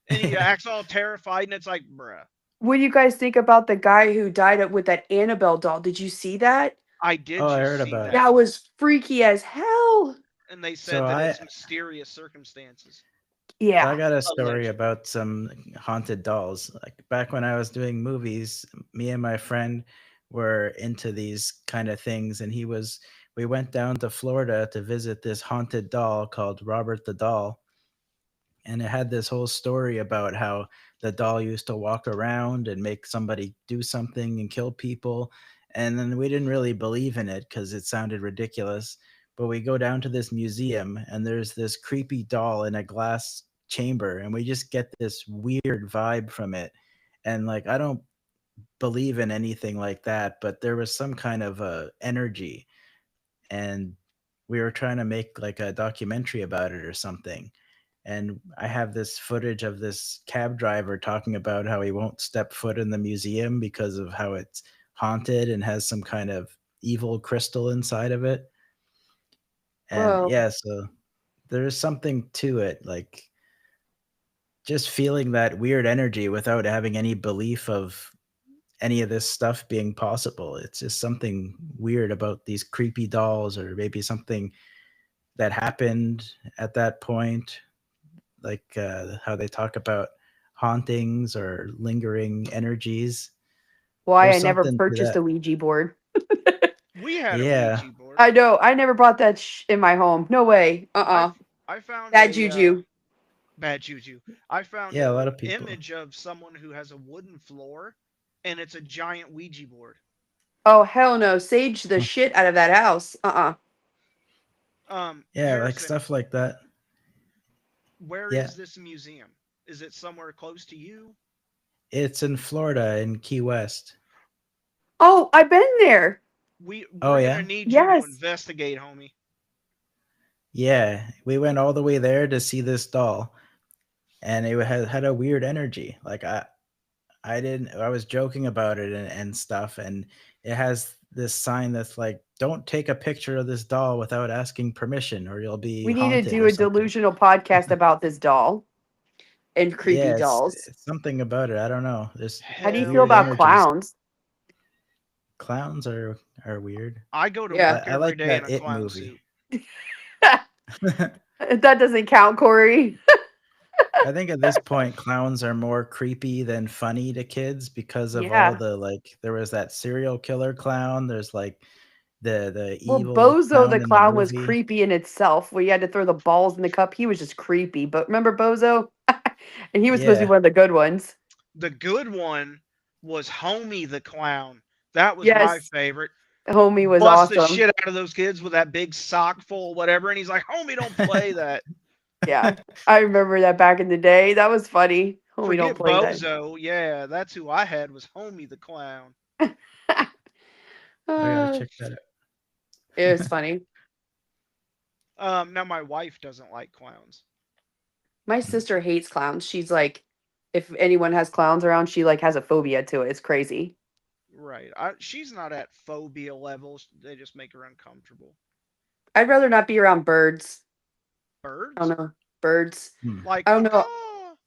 And he acts all terrified, and it's like, bruh. What do you guys think about the guy who died with that Annabelle doll? Did you see that? I did Oh, I just heard see about that. it. That was freaky as hell. And they said So that it's mysterious circumstances. Yeah. I got a story Allegedly. about some haunted dolls. Like back when I was doing movies, me and my friend were into these kind of things, and we went down to Florida to visit this haunted doll called Robert the Doll. And it had this whole story about how the doll used to walk around and make somebody do something and kill people. And then we didn't really believe in it because it sounded ridiculous. But we go down to this museum and there's this creepy doll in a glass chamber, and we just get this weird vibe from it. And like, I don't believe in anything like that, but there was some kind of energy, and we were trying to make like a documentary about it or something. And I have this footage of this cab driver talking about how he won't step foot in the museum because of how it's haunted and has some kind of evil crystal inside of it. And Well, yeah, so there's something to it, like just feeling that weird energy without having any belief of any of this stuff being possible. It's just something weird about these creepy dolls, or maybe something that happened at that point, like how they talk about hauntings or lingering energies. why I There's never something to purchased that. a Ouija board. We had a Yeah. Ouija board. I know. I never brought that in my home. No way. I found Bad a juju. bad juju. I found Yeah, a lot a of people. image of someone who has a wooden floor, and it's a giant Ouija board. Oh hell no! Sage the shit out of that house. Yeah, like Harrison, stuff like that. where Yeah. is this museum? Is it somewhere close to you? It's in Florida, in Key West. Oh, I've been there. We're Oh, gonna yeah? need you to Yes. investigate, homie. Yeah, we went all the way there to see this doll, and it had a weird energy. Like I was joking about it and stuff, and it has this sign that's like, "Don't take a picture of this doll without asking permission, or you'll be We need to haunted," do or a something. delusional podcast about this doll and creepy Yeah, dolls. it's something about it. I don't know. There's How do you feel Hell weird about yeah. energies. clowns? Clowns are weird. I go to Yeah. work I every like day in that a It clown movie. suit. That doesn't count, Corey. I think at this point, clowns are more creepy than funny to kids because of all Yeah. the like. There was that serial killer clown. There's like the Well, evil Bozo the clown in the clown was movie. creepy in itself. Where you had to throw the balls in the cup. He was just creepy. But remember Bozo? And he was supposed to be Yeah, one of the good ones. The good one was Homie the clown. That was my Yes. favorite. Homie was Bust the awesome. shit out of those kids with that big sock full, whatever, and he's like, "Homie, don't play that." Yeah. I remember that back in the day. That was funny. Homie, don't Forget play that. Bozo. Yeah, that's who I had was Homie the clown. I gotta Uh, check that out. it was funny. Now my wife doesn't like clowns. My sister hates clowns. She's like, if anyone has clowns around, she like has a phobia to it. It's crazy. Right. She's not at phobia levels. They just make her uncomfortable. I'd rather not be around birds. I Birds? don't know. Birds. Like, I don't know.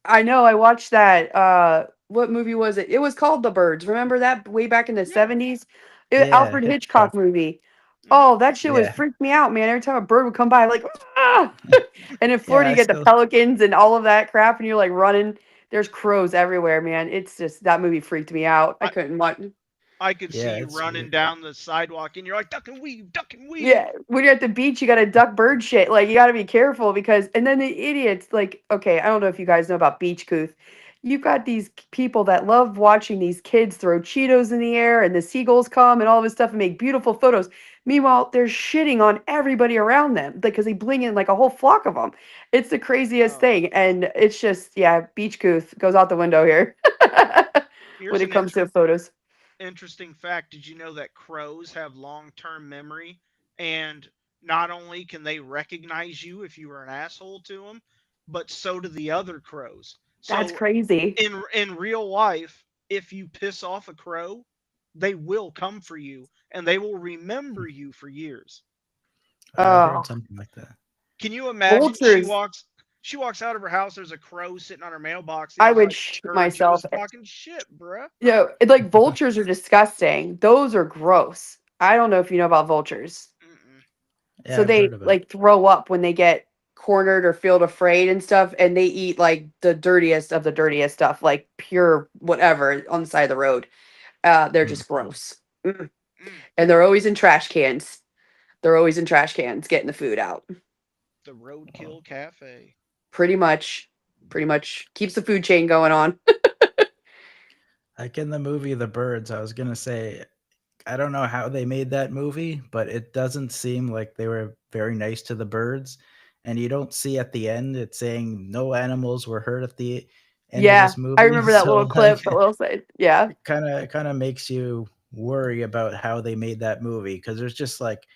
I know. I watched that. What movie was it? It was called The Birds. Remember that way back in the Yeah. 70s? Yeah, Alfred Hitchcock movie. Oh, that shit was Yeah. freaked me out, man. Every time a bird would come by, I'm like, ah! And in Florida, I you get the still- pelicans and all of that crap, and you're like running. There's crows everywhere, man. It's just that movie freaked me out. I couldn't watch. I could Yeah, see you it's running weird. down the sidewalk and you're like, duck and weave, duck and weave. Yeah, when you're at the beach, you got to duck bird shit. Like, you got to be careful because, and then the idiots, like, okay, I don't know if you guys know about Beach Couth. You've got these people that love watching these kids throw Cheetos in the air and the seagulls come and all this stuff and make beautiful photos. Meanwhile, they're shitting on everybody around them because they bring in like a whole flock of them. It's the craziest Oh. thing. And it's just, yeah, Beach Couth goes out the window here Here's when it an comes to photos. interesting fact. Did you know that crows have long-term memory, and not only can they recognize you if you were an asshole to them, but so do the other crows. That's So crazy. in real life, if you piss off a crow, they will come for you and they will remember you for years. I've Oh. heard something like that. Can you imagine Vultures. she walks out of her house, there's a crow sitting on her mailbox. I he's would like, shit "Heard you myself. was talking shit, bruh." Yeah, like vultures are disgusting. Those are gross. I don't know if you know about vultures. Mm-mm. Yeah, So I've they heard of it. like throw up when they get cornered or feel afraid and stuff, and they eat like the dirtiest of the dirtiest stuff, like pure whatever on the side of the road. They're just gross. Mm. Mm. And they're always in trash cans. They're always in trash cans getting the food out. The Roadkill Cafe. Pretty much keeps the food chain going on. Like in the movie The Birds, I was gonna say, I don't know how they made that movie, but it doesn't seem like they were very nice to the birds. And you don't see at the end it saying no animals were hurt at the end of Yeah, this I movie. remember that So little like clip that Will said. Yeah. it kind of makes you worry about how they made that movie because there's just like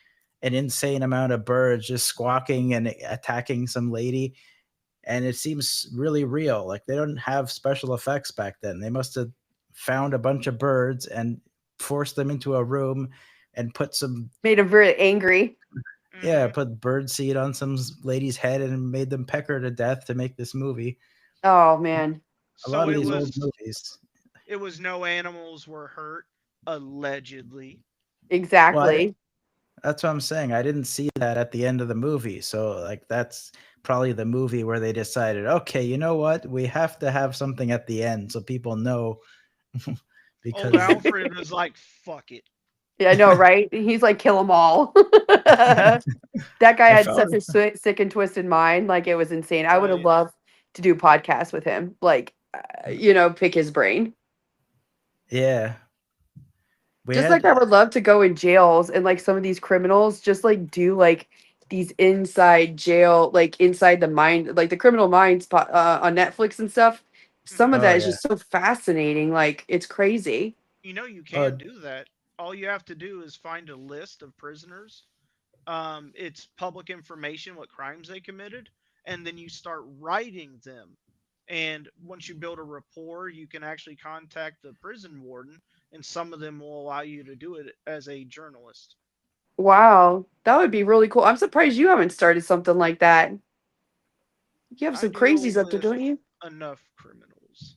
an insane amount of birds just squawking and attacking some lady, and it seems really real. Like they don't have special effects back then. They must have found a bunch of birds and forced them into a room and put some Made him very angry. yeah, Hmm. put bird seed on some lady's head and made them peck her to death to make this movie. Oh man. A lot So of it these old was movies. no animals were hurt, allegedly. Well, Exactly. that's what I'm saying. I didn't see that at the end of the movie. So like that's probably the movie where they decided, okay, you know what? We have to have something at the end so people know Old because Alfred was like, "Fuck it." Yeah, I know, right? He's like, kill them all. That guy I had felt such a sick and twisted mind. Like, it was insane. I would have Right. loved to do podcasts with him. Like, pick his brain. yeah. We Just like had I would love to go in jails and like some of these criminals just like do like these inside jail, like inside the mind, like the Criminal Minds on Netflix and stuff. Some Hmm. of oh that is yeah. just so fascinating. Like, it's crazy. You can Oh do that. All you have to do is find a list of prisoners. It's public information what crimes they committed, and then you start writing them. And once you build a rapport, you can actually contact the prison warden, and some of them will allow you to do it as a journalist. Wow, that would be really cool. I'm surprised you haven't started something like that. You have I some crazies deal up there, with don't you? enough criminals.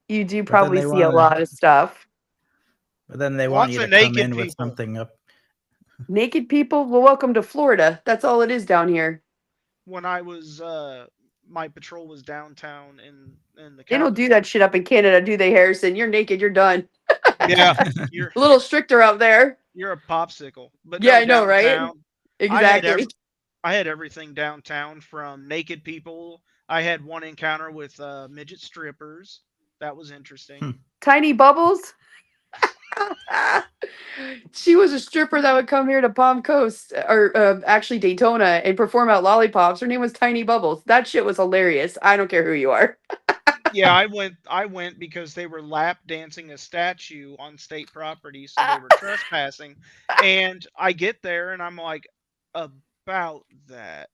You do but then probably they see a want to lot of stuff. but then they want Lots you of to come naked in with people. something up. Naked people, well, welcome to Florida. That's all it is down here. When I was my patrol was downtown in the They don't do cabin. that shit up in Canada, do they, Harrison? You're naked, you're done. Yeah, you're A little stricter out there. you're a popsicle. But Yeah, no, I know, right? downtown, I had Exactly. I had everything downtown from naked people. I had one encounter with midget strippers. That was interesting. Hmm. Tiny Bubbles. She was a stripper that would come here to Palm Coast, or actually Daytona, and perform at Lollipops. Her name was Tiny Bubbles. That shit was hilarious. I don't care who you are. Yeah, I went because they were lap dancing a statue on state property, so they were trespassing. And I get there and I'm like, about that.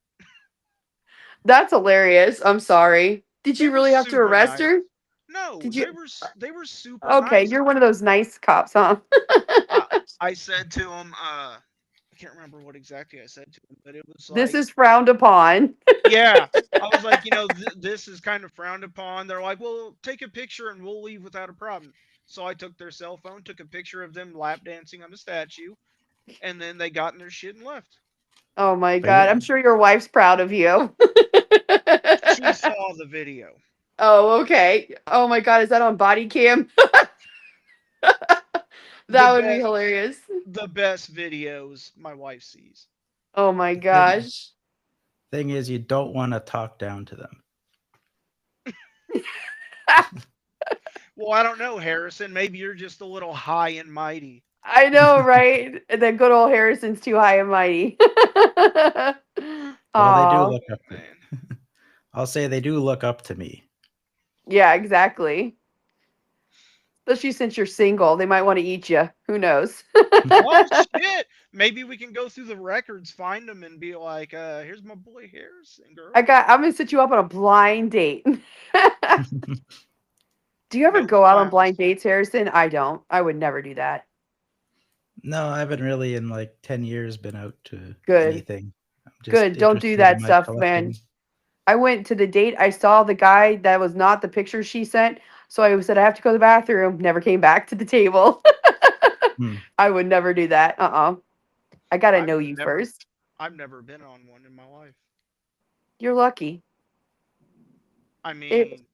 That's hilarious. I'm sorry. Did They you were really have to super arrest nice. her? No, Did you? they were super Okay, nice. you're one of those nice cops, huh? I I said to him, I can't remember what exactly I said to him, but it was This like, is frowned upon. yeah. I was like, this is kind of frowned upon. They're like, well, take a picture and we'll leave without a problem. So I took their cell phone, took a picture of them lap dancing on the statue, and then they got in their shit and left. Oh my But yeah, god, I'm sure your wife's proud of you. She saw the video. Oh, okay. Oh my god, is that on body cam? The That would be best hilarious. the best videos my wife sees. Oh my the thing gosh. thing is you don't want to talk down to them. Well, I don't know, Harrison. Maybe you're just a little high and mighty. I know, right? And then good old Harrison's too high and mighty. Well, they do Aw. look Oh up to man. I'll say they do look up to me. Yeah, exactly. Especially since you're single, they might want to eat you. Who knows? Oh shit! Maybe we can go through the records, find them, and be like, "Here's my boy Harrison, girl." I'm gonna set you up on a blind date. Do you ever No go out on blind clowns. dates, Harrison? I don't. I would never do that. No, I haven't really in like 10 years been out to Good. anything. I'm just Good. Don't do interested in that my stuff, man. collecting. I went to the date. I saw the guy that was not the picture she sent. So I said, I have to go to the bathroom. Never came back to the table. Hmm. I would never do that. I got to I've know you never, first. I've never been on one in my life. You're lucky. I It, mean,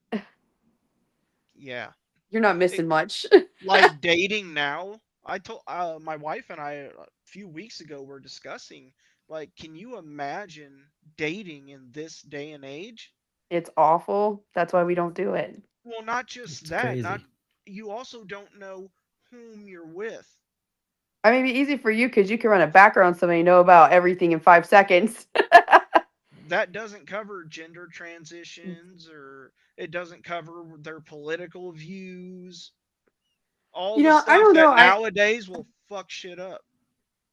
yeah. you're not It, missing much. like dating now. I told my wife and I a few weeks ago were discussing, like, can you imagine dating in this day and age? It's awful. That's why we don't do it. Well, not just It's that, not crazy. you also don't know whom you're with. I mean, it'd be easy for you because you can run a background on somebody and know about everything in 5 seconds. That doesn't cover gender transitions, or it doesn't cover their political views, all You the know, I stuff don't know. that nowadays will fuck shit up.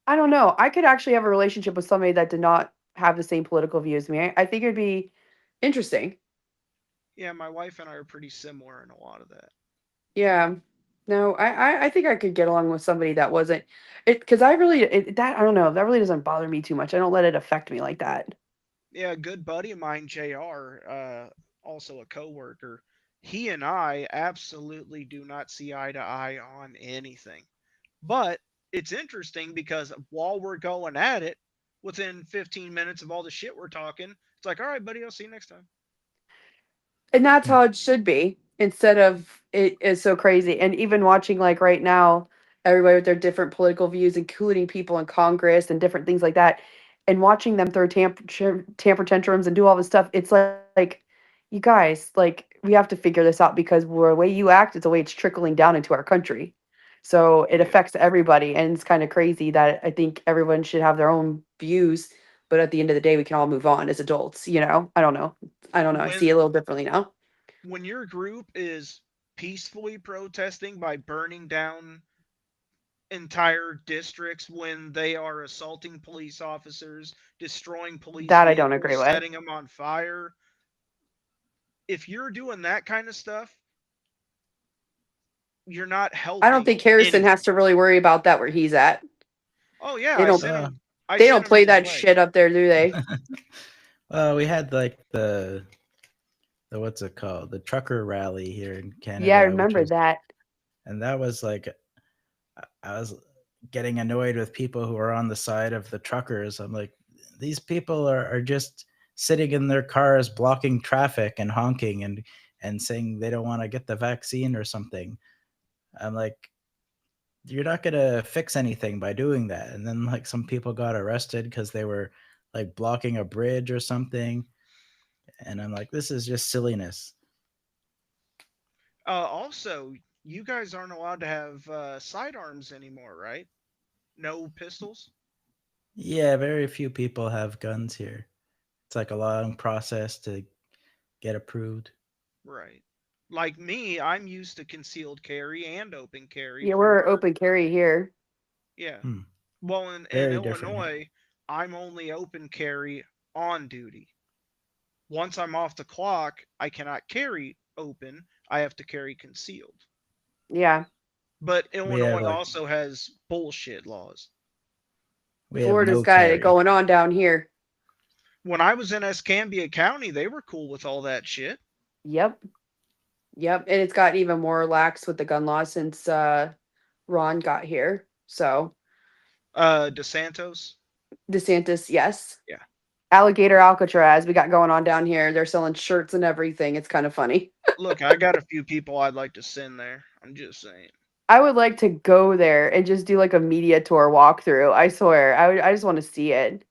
I don't know. I could actually have a relationship with somebody that did not have the same political views as me. I think it'd be interesting. Yeah, my wife and I are pretty similar in a lot of that. Yeah. No, I think I could get along with somebody that wasn't it because I really that I don't know, that really doesn't bother me too much. I don't let it affect me like that. Yeah, a good buddy of mine, JR, also a coworker, he and I absolutely do not see eye to eye on anything. But it's interesting because while we're going at it, within 15 minutes of all the shit we're talking, it's like, all right, buddy, I'll see you next time. And that's how it should be instead of it is so crazy. And even watching like right now, everybody with their different political views, including people in Congress and different things like that, and watching them throw tamper tantrums and do all this stuff, it's like you guys, like we have to figure this out because the way you act is the way it's trickling down into our country. So it Yeah. affects everybody. And it's kind of crazy that I think everyone should have their own views, but at the end of the day, we can all move on as adults, you know? I don't know. I don't know. I see it a When little differently now. when your group is peacefully protesting by burning down entire districts, when they are assaulting police officers, destroying police That I don't agree vehicles, with. setting them on fire, if you're doing that kind of stuff, you're not I don't think helping Harrison has anything. to really worry about that where he's at. Oh yeah, They I don't sent Uh, him. I they sent don't him play his that way. shit up there, do they? well, we had like the what's it called? The trucker rally here in Yeah, I Canada, which remember was that. and that was like I was getting annoyed with people who are on the side of the truckers. I'm like, these people are just sitting in their cars blocking traffic and honking and saying they don't want to get the vaccine or something. I'm like, you're not gonna fix anything by doing that. And then like some people got arrested because they were like blocking a bridge or something. And I'm like, this is just silliness. Also, you guys aren't allowed to have sidearms anymore, right? No pistols. Yeah, very few people have guns here. It's like a long process to get approved. Right. Like me, I'm used to concealed carry and open carry Yeah, for we're work. open carry here. Yeah. Hmm, Well, in very different here. Illinois, I'm only open carry on duty. Once I'm off the clock, I cannot carry open. I have to carry concealed. Yeah. But We have Illinois like also has bullshit laws. we have Florida's no got it carry. going on down here. When I was in Escambia County, they were cool with all that shit. Yep. Yep. And it's gotten even more lax with the gun laws since Ron got here. So DeSantos. DeSantis, yes. Yeah. Alligator Alcatraz, we got going on down here. They're selling shirts and everything. It's kind of funny. Look, I got a few people I'd like to send there. I'm just saying. I would like to go there and just do like a media tour walkthrough. I swear. I just want to see it.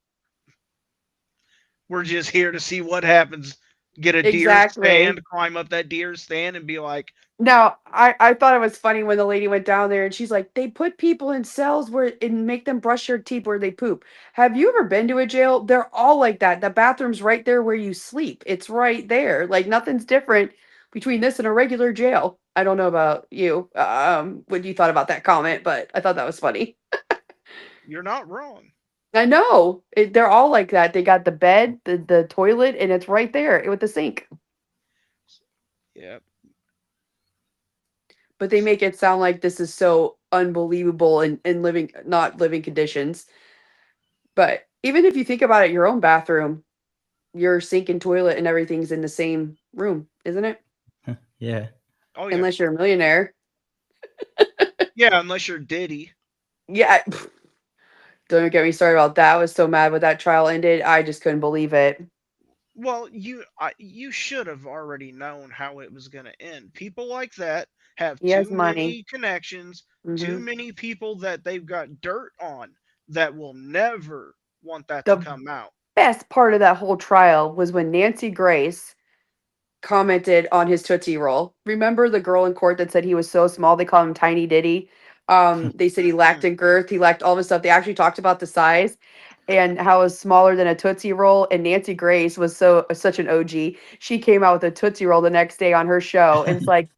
We're just here to see what happens. Get a deer Exactly. stand, climb up that deer stand, and be like, Now, I thought it was funny when the lady went down there and she's like, they put people in cells where and make them brush their teeth where they poop. Have you ever been to a jail? They're all like that. The bathroom's right there where you sleep. It's right there. Like nothing's different between this and a regular jail. I don't know about you, what you thought about that comment, but I thought that was funny. you're not wrong. I know. They're all like that. They got the bed, the toilet, and it's right there with the sink. Yeah. But they make it sound like this is so unbelievable in living not living conditions. But even if you think about it, your own bathroom, your sink and toilet and everything's in the same room, isn't it? Yeah. Oh, yeah. Unless you're a millionaire. Yeah, unless you're Diddy. Yeah. Don't get me started about that. I was so mad when that trial ended. I just couldn't believe it. Well, you should have already known how it was going to end. People like that have He has too money. many connections, too Hmm. many people that they've got dirt on that will never want that to The come out. best part of that whole trial was when Nancy Grace commented on his Tootsie Roll. Remember the girl in court that said he was so small they called him Tiny Diddy? They said he lacked in girth, he lacked all this stuff. They actually talked about the size and how it was smaller than a Tootsie Roll. And Nancy Grace was such an OG. She came out with a Tootsie Roll the next day on her show, and it's like,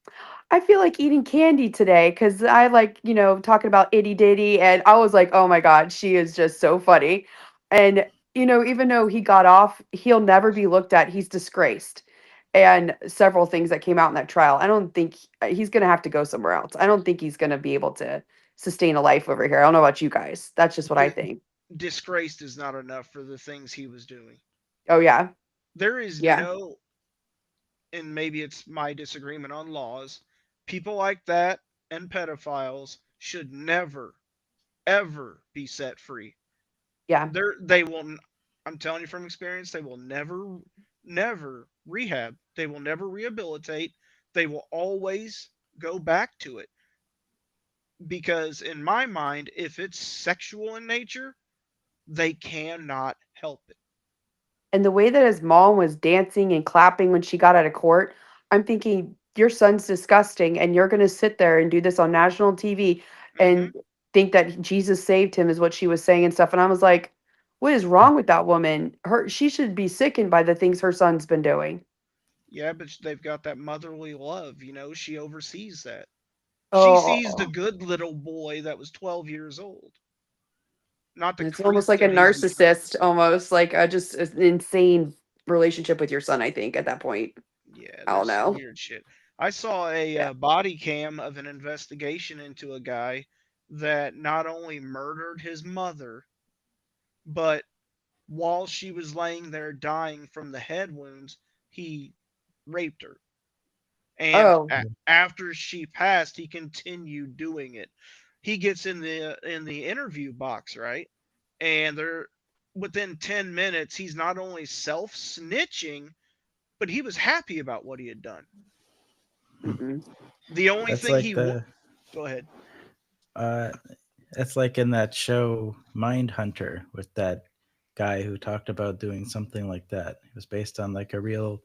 I feel like eating candy today because I like, talking about itty ditty. And I was like, oh my God, she is just so funny. And, even though he got off, he'll never be looked at. He's disgraced. And several things that came out in that trial. I don't think he's going to have to go somewhere else. I don't think he's going to be able to sustain a life over here. I don't know about you guys. That's just what I think. Disgraced is not enough for the things he was doing. Oh, yeah. There is Yeah. no, and maybe it's my disagreement on laws, people like that and pedophiles should never, ever be set free. Yeah. They will, I'm telling you from experience, they will never rehab. They will never rehabilitate. They will always go back to it. Because in my mind, if it's sexual in nature, they cannot help it. And the way that his mom was dancing and clapping when she got out of court, I'm thinking, your son's disgusting, and you're going to sit there and do this on national TV Hmm. and think that Jesus saved him, is what she was saying and stuff. And I was like, what is wrong with that woman? She should be sickened by the things her son's been doing. Yeah, but they've got that motherly love. She oversees that. She sees the Oh, good little boy that was 12 years old, not the it's almost creep like a that he's become. narcissist, almost like just an insane relationship with your son, I think, at that point. Yeah, I don't there's some know. weird shit. I saw a Yeah. body cam of an investigation into a guy that not only murdered his mother, but while she was laying there dying from the head wounds, he raped her. And Oh, after she passed, he continued doing it. He gets in the interview box, right? And they're within 10 minutes, he's not only self snitching, but he was happy about what he had done. mm-mm. The only That's thing like he the go ahead. uh that's like in that show Mindhunter with that guy who talked about doing something like that. It was based on like a real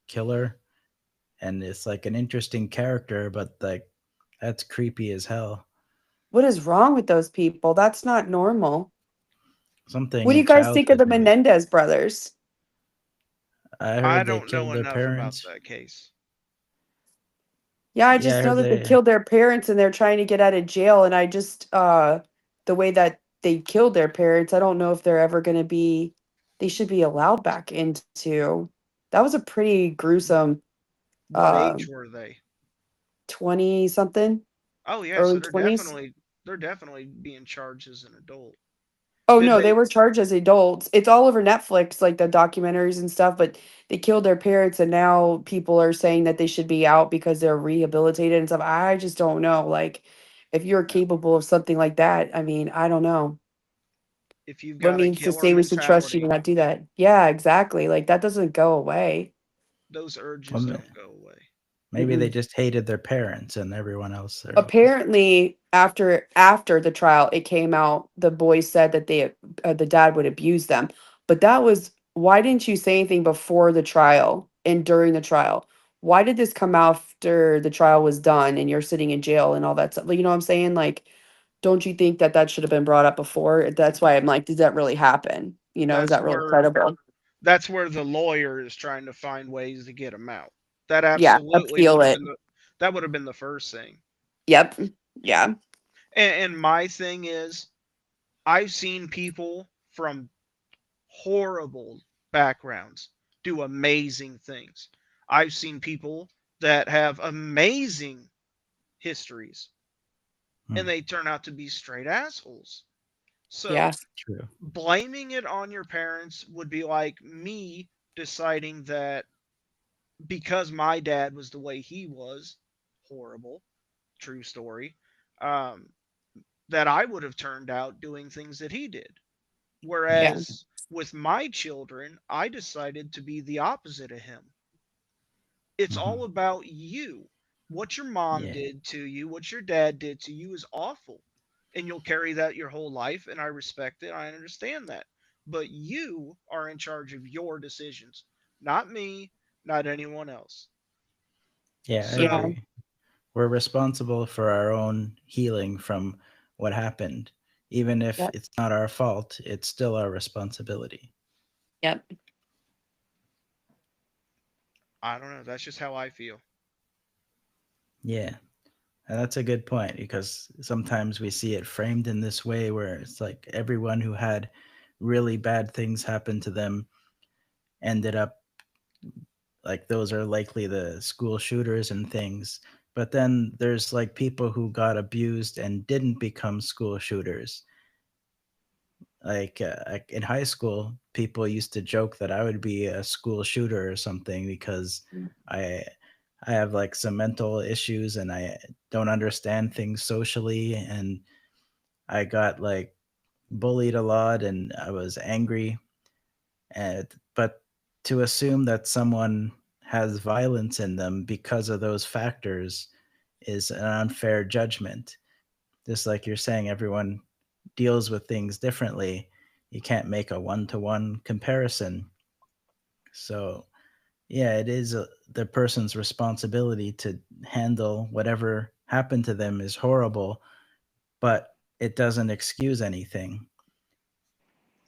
killer, and it's like an interesting character, but like that's creepy as hell. What is wrong with those people? That's not normal. Something What do you in guys think of childhood the maybe. Menendez brothers? I I heard they don't know killed their enough about parents. that case. Yeah, I Yeah, I just know heard that they they killed their parents and they're trying to get out of jail. And I just, the way that they killed their parents, I don't know if they're ever going to be, they should be allowed back into. That was a pretty gruesome, What uh, age were they? 20 something, Oh yeah, so early they're 20s. definitely being charged as an adult. Oh Did no, they they were charged as adults. It's all over Netflix, like the documentaries and stuff, but they killed their parents and now people are saying that they should be out because they're rehabilitated and stuff. I just don't know. Like, if you're capable of something like that, I mean, I don't know. if you've What got a means to killer say we should trust you to mentality, not do that? Yeah, exactly. Like that doesn't go away. those urges um, don't go away. maybe they Mm-mm. just hated their parents and everyone else around. Apparently, after the trial, it came out. The boys said that the dad would abuse them, but that was why didn't you say anything before the trial and during the trial? Why did this come after the trial was done and you're sitting in jail and all that stuff? Like, you know what I'm saying? Like, don't you think that that should have been brought up before? That's why I'm like, did that really happen? Is That's that really where credible? that's where the lawyer is trying to find ways to get him out. That Yeah, absolutely appeal would have it. been the first thing. Yep. Yeah. And my thing is, I've seen people from horrible backgrounds do amazing things. I've seen people that have amazing histories and Hmm, they turn out to be straight assholes. So Yeah. true. blaming it on your parents would be like me deciding that because my dad was the way he was, horrible, true story, um, that I would have turned out doing things that he did. Yeah. Whereas with my children, I decided to be the opposite of him. It's Hmm. all about you. What your mom Yeah. did to you, what your dad did to you is awful. And you'll carry that your whole life. And I respect it. I understand that. But you are in charge of your decisions, not me, not anyone else. Yeah, I So agree. We're responsible for our own healing from what happened. Even if Yep. it's not our fault, it's still our responsibility. Yep. I don't know. That's just how I feel. Yeah. And that's a good point because sometimes we see it framed in this way where it's like everyone who had really bad things happen to them ended up like those are likely the school shooters and things. But then there's like people who got abused and didn't become school shooters. Like in high school, people used to joke that I would be a school shooter or something because I I have like some mental issues and I don't understand things socially and I got like bullied a lot and I was angry. And but to assume that someone has violence in them because of those factors is an unfair judgment. Just like you're saying, everyone deals with things differently. You can't make a one-to-one comparison. So, yeah, it is the person's responsibility to handle whatever happened to them is horrible, but it doesn't excuse anything.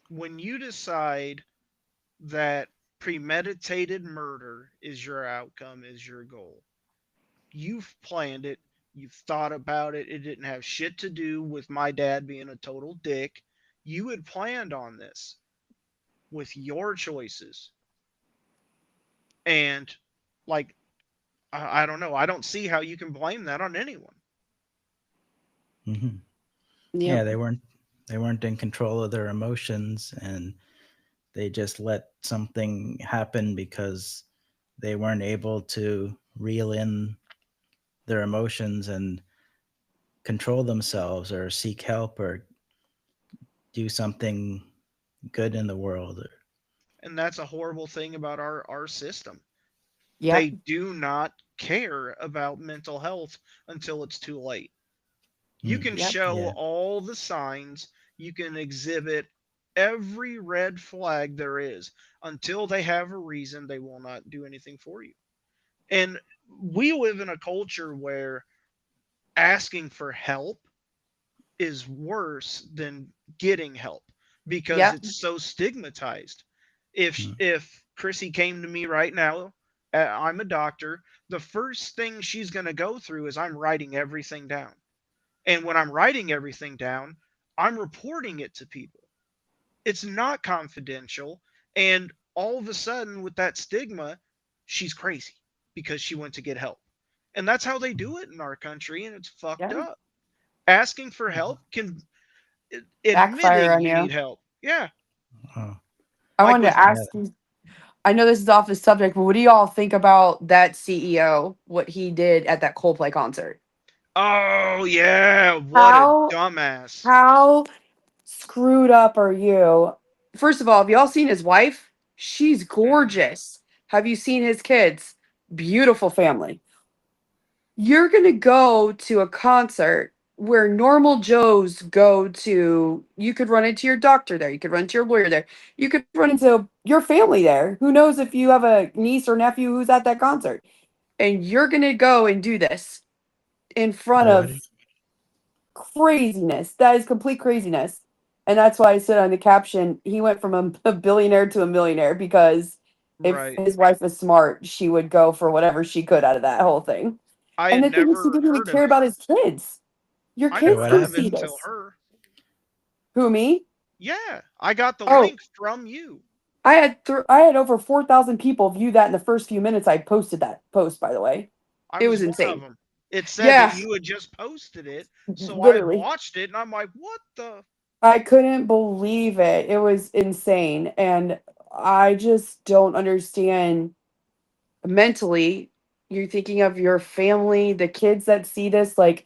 when you decide that premeditated murder is your outcome, is your goal, you've planned it, you've thought about it. It didn't have shit to do with my dad being a total dick. You had planned on this with your choices. And, like, I don't know. I don't see how you can blame that on anyone. Hmm. Yeah, Yep. they weren't in control of their emotions and they just let something happen because they weren't able to reel in their emotions and control themselves or seek help or do something good in the world. And that's a horrible thing about our system. Yep. They do not care about mental health until it's too late. You Hmm. can Yep. show Yeah. all the signs, you can exhibit every red flag there is. Until they have a reason, they will not do anything for you. And we live in a culture where asking for help is worse than getting help because Yep. it's so stigmatized. If Hmm. if Chrissy came to me right now, I'm a doctor, the first thing she's going to go through is I'm writing everything down. And when I'm writing everything down, I'm reporting it to people. It's not confidential. And all of a sudden, with that stigma, she's crazy because she went to get help. And that's how they do it in our country. And it's fucked Yep. up. Asking for help can, Backfire admitting on you need you. help. Yeah. Oh, I Like wanted with, to yeah. ask you. I know this is off the subject, but what do y'all think about that CEO? What he did at that Coldplay concert? oh, yeah. What a How dumbass. how screwed up are you? First of all, have y'all seen his wife? She's Mm-mm. gorgeous. Have you seen his kids? Beautiful family. You're going to go to a concert where normal Joes go to. You could run into your doctor there. You could run into your lawyer there. You could run into your family there. Who knows if you have a niece or nephew who's at that concert? And you're going to go and do this in front What? of craziness. That is complete craziness. And that's why I said on the caption, he went from a billionaire to a millionaire because if Right. his wife was smart, she would go for whatever she could out of that whole thing. I And had the thing is, he never didn't even heard of care it. about his kids. Your I Yeah, kids never what can heard of it see happened? until this. her. Who, me? Yeah. I got the Oh, link from you. I had over 4,000 people view that in the first few minutes I posted that post, by the way. I It was was one of insane. them. It said that Yeah, you had just posted it. So I literally. watched it and I'm like, what the? I couldn't believe it. It was insane. And I just don't understand mentally. You're thinking of your family, the kids that see this. Like,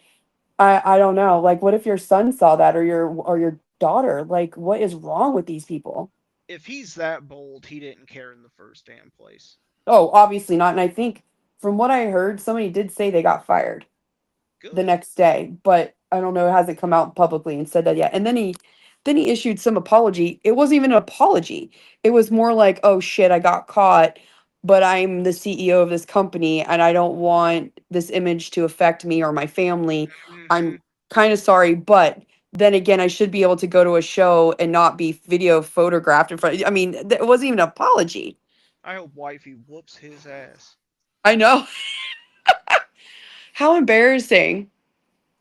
I don't know. Like, what if your son saw that or your daughter? Like, what is wrong with these people? If he's that bold, he didn't care in the first damn place. Oh, obviously not. And I think from what I heard, somebody did say they got fired the Good. next day, but I don't know, it hasn't come out publicly and said that yet. And then he issued some apology. It wasn't even an apology. It was more like, "Oh shit, I got caught. but I'm the CEO of this company and I don't want this image to affect me or my family. Mhm. I'm kind of sorry, but then again, I should be able to go to a show and not be video photographed in front. I mean, it wasn't even an apology. I hope wifey whoops his ass. I know. How embarrassing.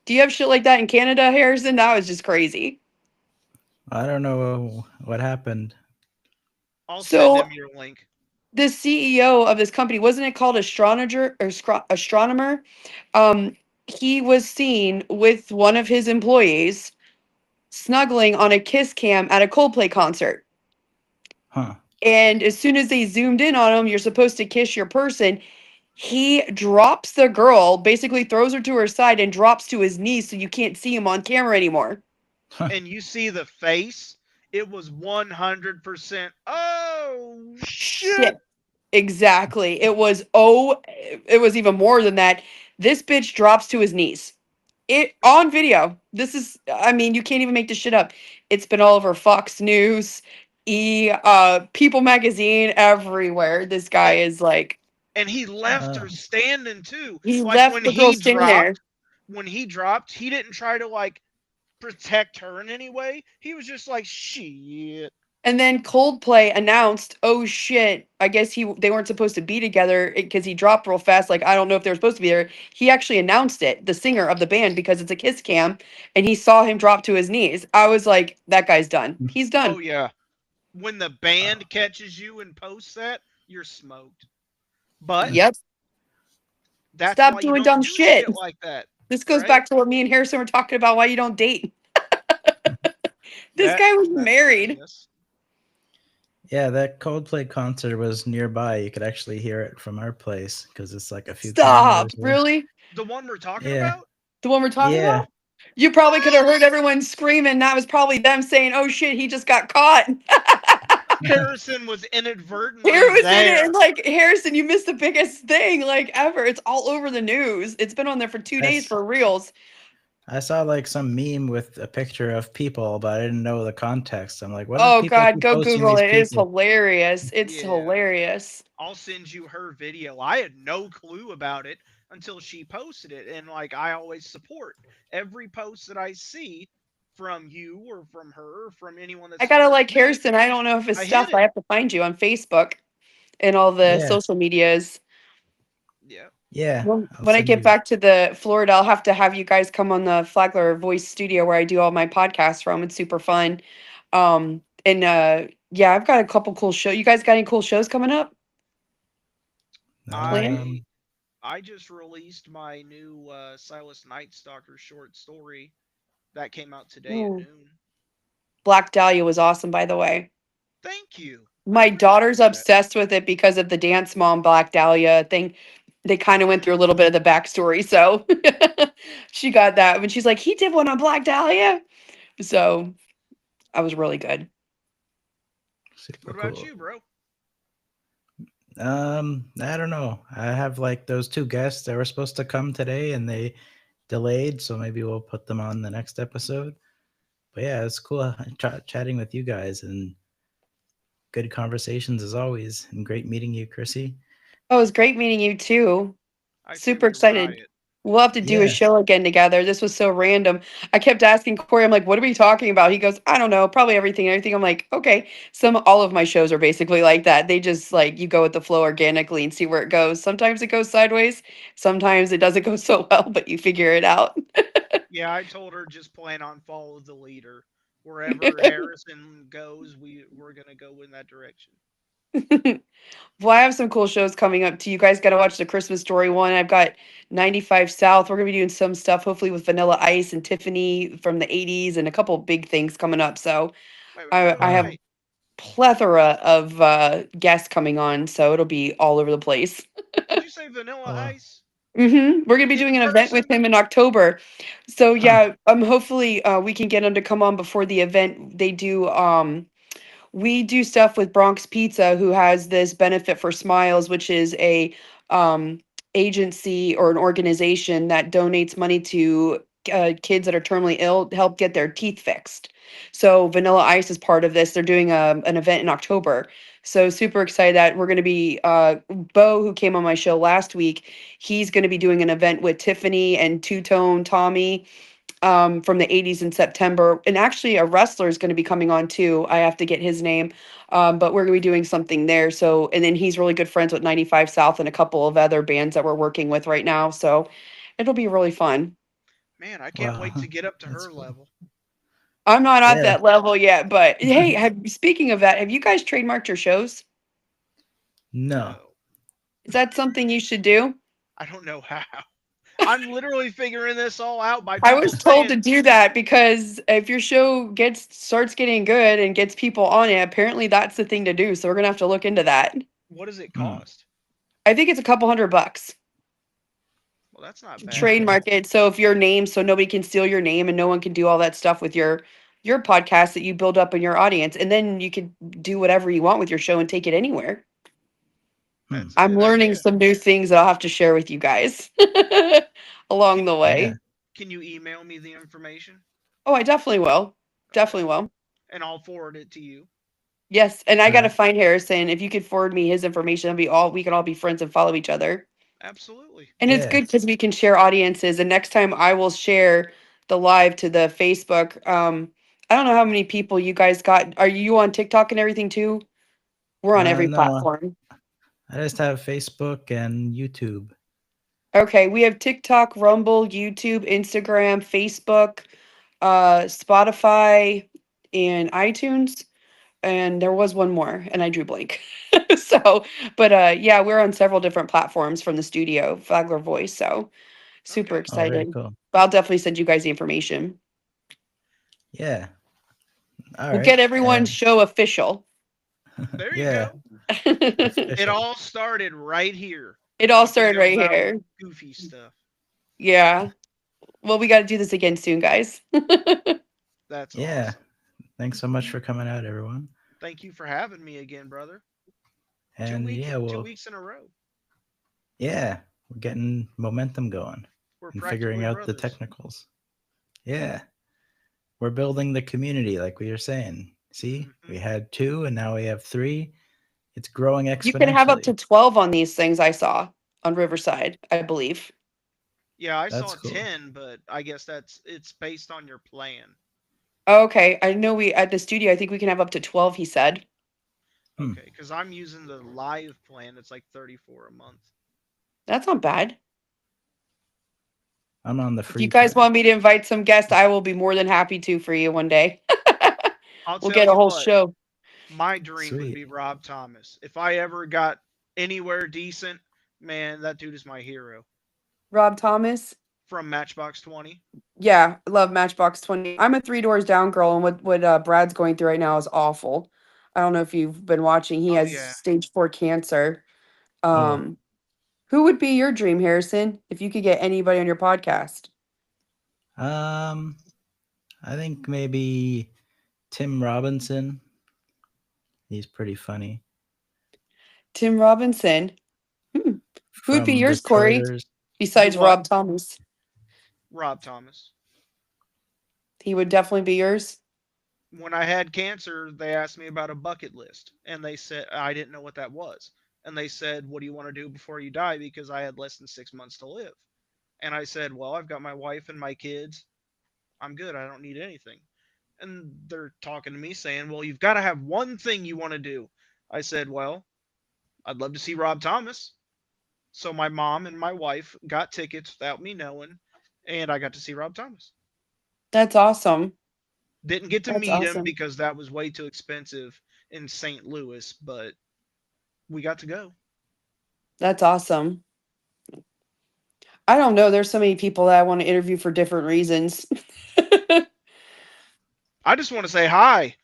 Do you have shit like that in Canada, Harrison? That was just crazy. I don't know what happened. I'll send So him your link. the CEO of this company, wasn't it called astrologer or astronomer? He was seen with one of his employees snuggling on a kiss cam at a Coldplay concert. Huh. And as soon as they zoomed in on him, you're supposed to kiss your person. He drops the girl, basically throws her to her side and drops to his knees so you can't see him on camera anymore. And you see the face, it was 100%. Oh shit! Shit. Exactly. It was even more than that. This bitch drops to his knees. It on video. This is, I mean, you can't even make this shit up. It's been all over Fox News, People Magazine, everywhere. This guy And, is like, and he left her Uh, standing too. he Like left the girl standing there. when he dropped, he didn't try to like protect her in any way. He was just like, shit. And then Coldplay announced, "Oh shit, I guess they weren't supposed to be together because he dropped real fast. Like I don't know if they were supposed to be there." He actually announced it, the singer of the band, because it's a kiss cam, and he saw him drop to his knees. I was like, "That guy's done. He's Oh done." yeah. When the band catches you and posts that, you're smoked. But Yep. that's Stop why you doing don't dumb do shit. shit like that, This goes right? back to what me and Harrison were talking about. Why you don't date? This That guy was that too, married. yes. yeah, that Coldplay concert was nearby. You could actually hear it from our place because it's like a few Stop. kilometers away. Really? The one we're talking Yeah, about? The one we're talking yeah. about? You probably could have heard everyone screaming. That was probably them saying, "Oh shit, he just got caught." Harrison was inadvertently Here was in it, there. and like Harrison, you missed the biggest thing like ever. It's all over the news. It's been on there for 2 days That's for reals. I saw like some meme with a picture of people, but I didn't know the context. I'm like, what do Oh people god, keep go posting Google these it. It's people? hilarious. It's Yeah. hilarious. I'll send you her video. I had no clue about it until she posted it. And like I always support every post that I see from you or from her or from anyone that I gotta supports like me. Harrison. I don't know if his I hit stuff. I it. have to find you on Facebook and all the Yeah, social medias. Yeah. yeah. I'll When I send get you. back to the Florida, I'll have to have you guys come on the Flagler Voice Studio where I do all my podcasts from. It's super fun. And yeah, I've got a couple cool shows. You guys got any cool shows coming up? Planned? I I just released my new Silas Night Stalker short story that came out today at Ooh. noon. Black Dahlia was awesome, by the way. Thank you. I My daughter's appreciate that. obsessed with it because of the Dance Mom Black Dahlia thing. They kind of went through a little bit of the backstory, so she got that. When she's like, he did one on Black Dahlia. So I was really good. Super What about cool. you, bro? I don't know. I have like those two guests that were supposed to come today and they delayed, so maybe we'll put them on the next episode. But yeah, it's cool chatting with you guys and good conversations as always. And great meeting you, Chrissy. Oh, it was great meeting you too. I say Super we excited. riot. We'll have to do a Yeah, show again together. This was so random. I kept asking Corey, I'm like, what are we talking about? He goes, I don't know, probably everything and everything. I'm like, okay. All of my shows are basically like that. They just like you go with the flow organically and see where it goes. Sometimes it goes sideways. Sometimes it doesn't go so well, but you figure it out. Yeah, I told her just plan on follow the leader. Wherever Harrison goes, we're gonna go in that direction. Well, I have some cool shows coming up too. You guys got to watch the Christmas Story one. I've got 95 South. We're going to be doing some stuff, hopefully with Vanilla Ice and Tiffany from the 80s and a couple big things coming up. So Wait, I Vanilla have wow. Ice. plethora of guests coming on. So it'll be all over the place. Did you say Vanilla Oh, Ice We're going to be in doing an event with person? him in October. So huh. yeah, hopefully we can get him to come on before the event. We do stuff with Bronx Pizza, who has this Benefit for Smiles, which is a um, agency or an organization that donates money to kids that are terminally ill to help get their teeth fixed. So Vanilla Ice is part of this. They're doing an event in October. So super excited that we're going to be Bo, who came on my show last week. He's going to be doing an event with Tiffany and Two Tone Tommy from the 80s in September. And actually, a wrestler is going to be coming on too. I have to get his name, but we're going to be doing something there. So, and then he's really good friends with 95 South and a couple of other bands that we're working with right now. So, it'll be really fun. Man, I can't wait Wow, to get up to that's her cool. level. I'm not at Yeah. that level yet, but hey, speaking of that, have you guys trademarked your shows? No. No, Is that something you should do? I don't know how. I'm literally figuring this all out by I people was told to saying, do that because if your show starts getting good and gets people on it, apparently that's the thing to do. So we're gonna have to look into that. what does it Hmm. cost? I think it's a couple $100 Well, that's not to bad. trademark it. So if your name, so nobody can steal your name and no one can do all that stuff with your podcast that you build up in your audience, and then you can do whatever you want with your show and take it anywhere. Hmm. That's a I'm good learning idea. some new things that I'll have to share with you guys along Can the you, Yeah. way. can you email me the information? Oh, I definitely will. Okay. Definitely will. And I'll forward it to you. Yes, and I All gotta right. find Harrison. If you could forward me his information, we can all be friends and follow each other. Absolutely. And it's Yeah. good because we can share audiences. And next time I will share the live to the Facebook. I don't know how many people you guys got. Are you on TikTok and everything too? We're on every No, platform. I just have Facebook and YouTube. Okay, we have TikTok, Rumble, YouTube, Instagram, Facebook, Spotify, and iTunes. And there was one more, and I drew blank. So, but yeah, we're on several different platforms from the studio, Flagler Voice. So super Okay. Oh, very excited. cool. But I'll definitely send you guys the information. Yeah. All We'll right. get everyone's And show official. There you yeah, go. It It official. all started right here, all talking started right about here. goofy stuff. Yeah. Well, we got to do this again soon, guys. That's Yeah. awesome. Thanks so much for coming out, everyone. Thank you for having me again, brother. Two And week yeah, 2 weeks in a row. yeah, we're getting momentum going We're and figuring practically out the brothers. technicals. Yeah. We're building the community like we were saying. See, we Mhm. had 2 and now we have 3. It's growing You can have up to exponentially. 12 on these things I saw on Riverside, I believe. Yeah, I That's saw cool. 10, but I guess it's based on your plan. Okay, I know we at the studio, I think we can have up to 12, he said. Hmm. Okay, because I'm using the live plan. It's like 34 a month. That's not bad. I'm on the If you free guys plan. want me to invite some guests, I will be more than happy to for you one day. I'll We'll tell get a you whole what, show. my dream would Sweet. be Rob Thomas. If I ever got anywhere decent, man, that dude is my hero. Rob Thomas. From Matchbox 20. Yeah, I love Matchbox 20. I'm a Three Doors Down girl, and what Brad's going through right now is awful. I don't know if you've been watching. He Oh has yeah. stage 4 cancer. Oh, Um, who would be your dream, Harrison, if you could get anybody on your podcast? um, I think maybe Tim Robinson. He's pretty funny. Tim Robinson. Hmm. Who would be From yours, Corey, Destroyers. The besides what? Rob Thomas? Rob Thomas. He would definitely be yours. When I had cancer, they asked me about a bucket list, and they said I didn't know what that was. And they said, "What do you want to do before you die?" Because I had less than 6 months to live. And I said, "Well, I've got my wife and my kids. I'm good. I don't need anything." And they're talking to me saying, "Well, you've got to have one thing you want to do." I said, "Well, I'd love to see Rob Thomas." So my mom and my wife got tickets without me knowing, and I got to see Rob Thomas. That's awesome. Didn't get to That's meet him awesome. because that was way too expensive in St. Louis, but we got to go. That's awesome. I don't know. There's so many people that I want to interview for different reasons. I just want to say hi.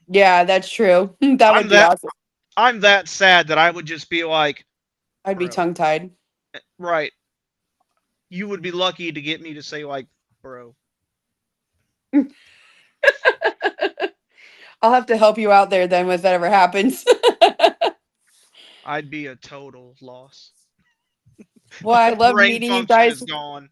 Yeah, that's true. That would I'm be that awesome. I'm that sad that I would just be like, I'd be bro, tongue tied. right. You would be lucky to get me to say like, bro. I'll have to help you out there then if that ever happens. I'd be a total loss. Well, My I love brain meeting you function guys. is gone.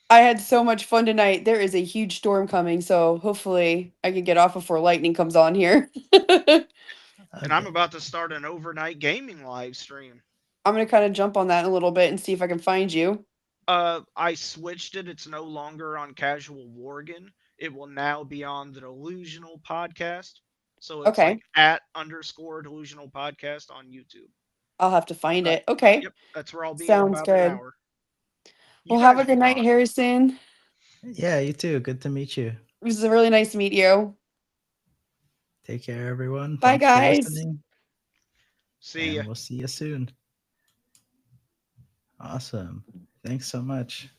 I had so much fun tonight. There is a huge storm coming, so hopefully I can get off before lightning comes on here. And I'm Okay. about to start an overnight gaming live stream. I'm gonna kind of jump on that in a little bit and see if I can find you. I switched it. It's no longer on Casual Worgen. It will now be on the Delusional Podcast. So it's like Okay, @_Delusional Podcast on YouTube. I'll have to find Uh, it. Okay, yep, that's where I'll be in sounds about an good. hour. You Well, have a guys good night, rock. Harrison. Yeah, you too. Good to meet you. It was really nice to meet you. Take care, everyone. Bye, Thanks for guys. listening, See ya. and we'll see you soon. Awesome. Thanks so much.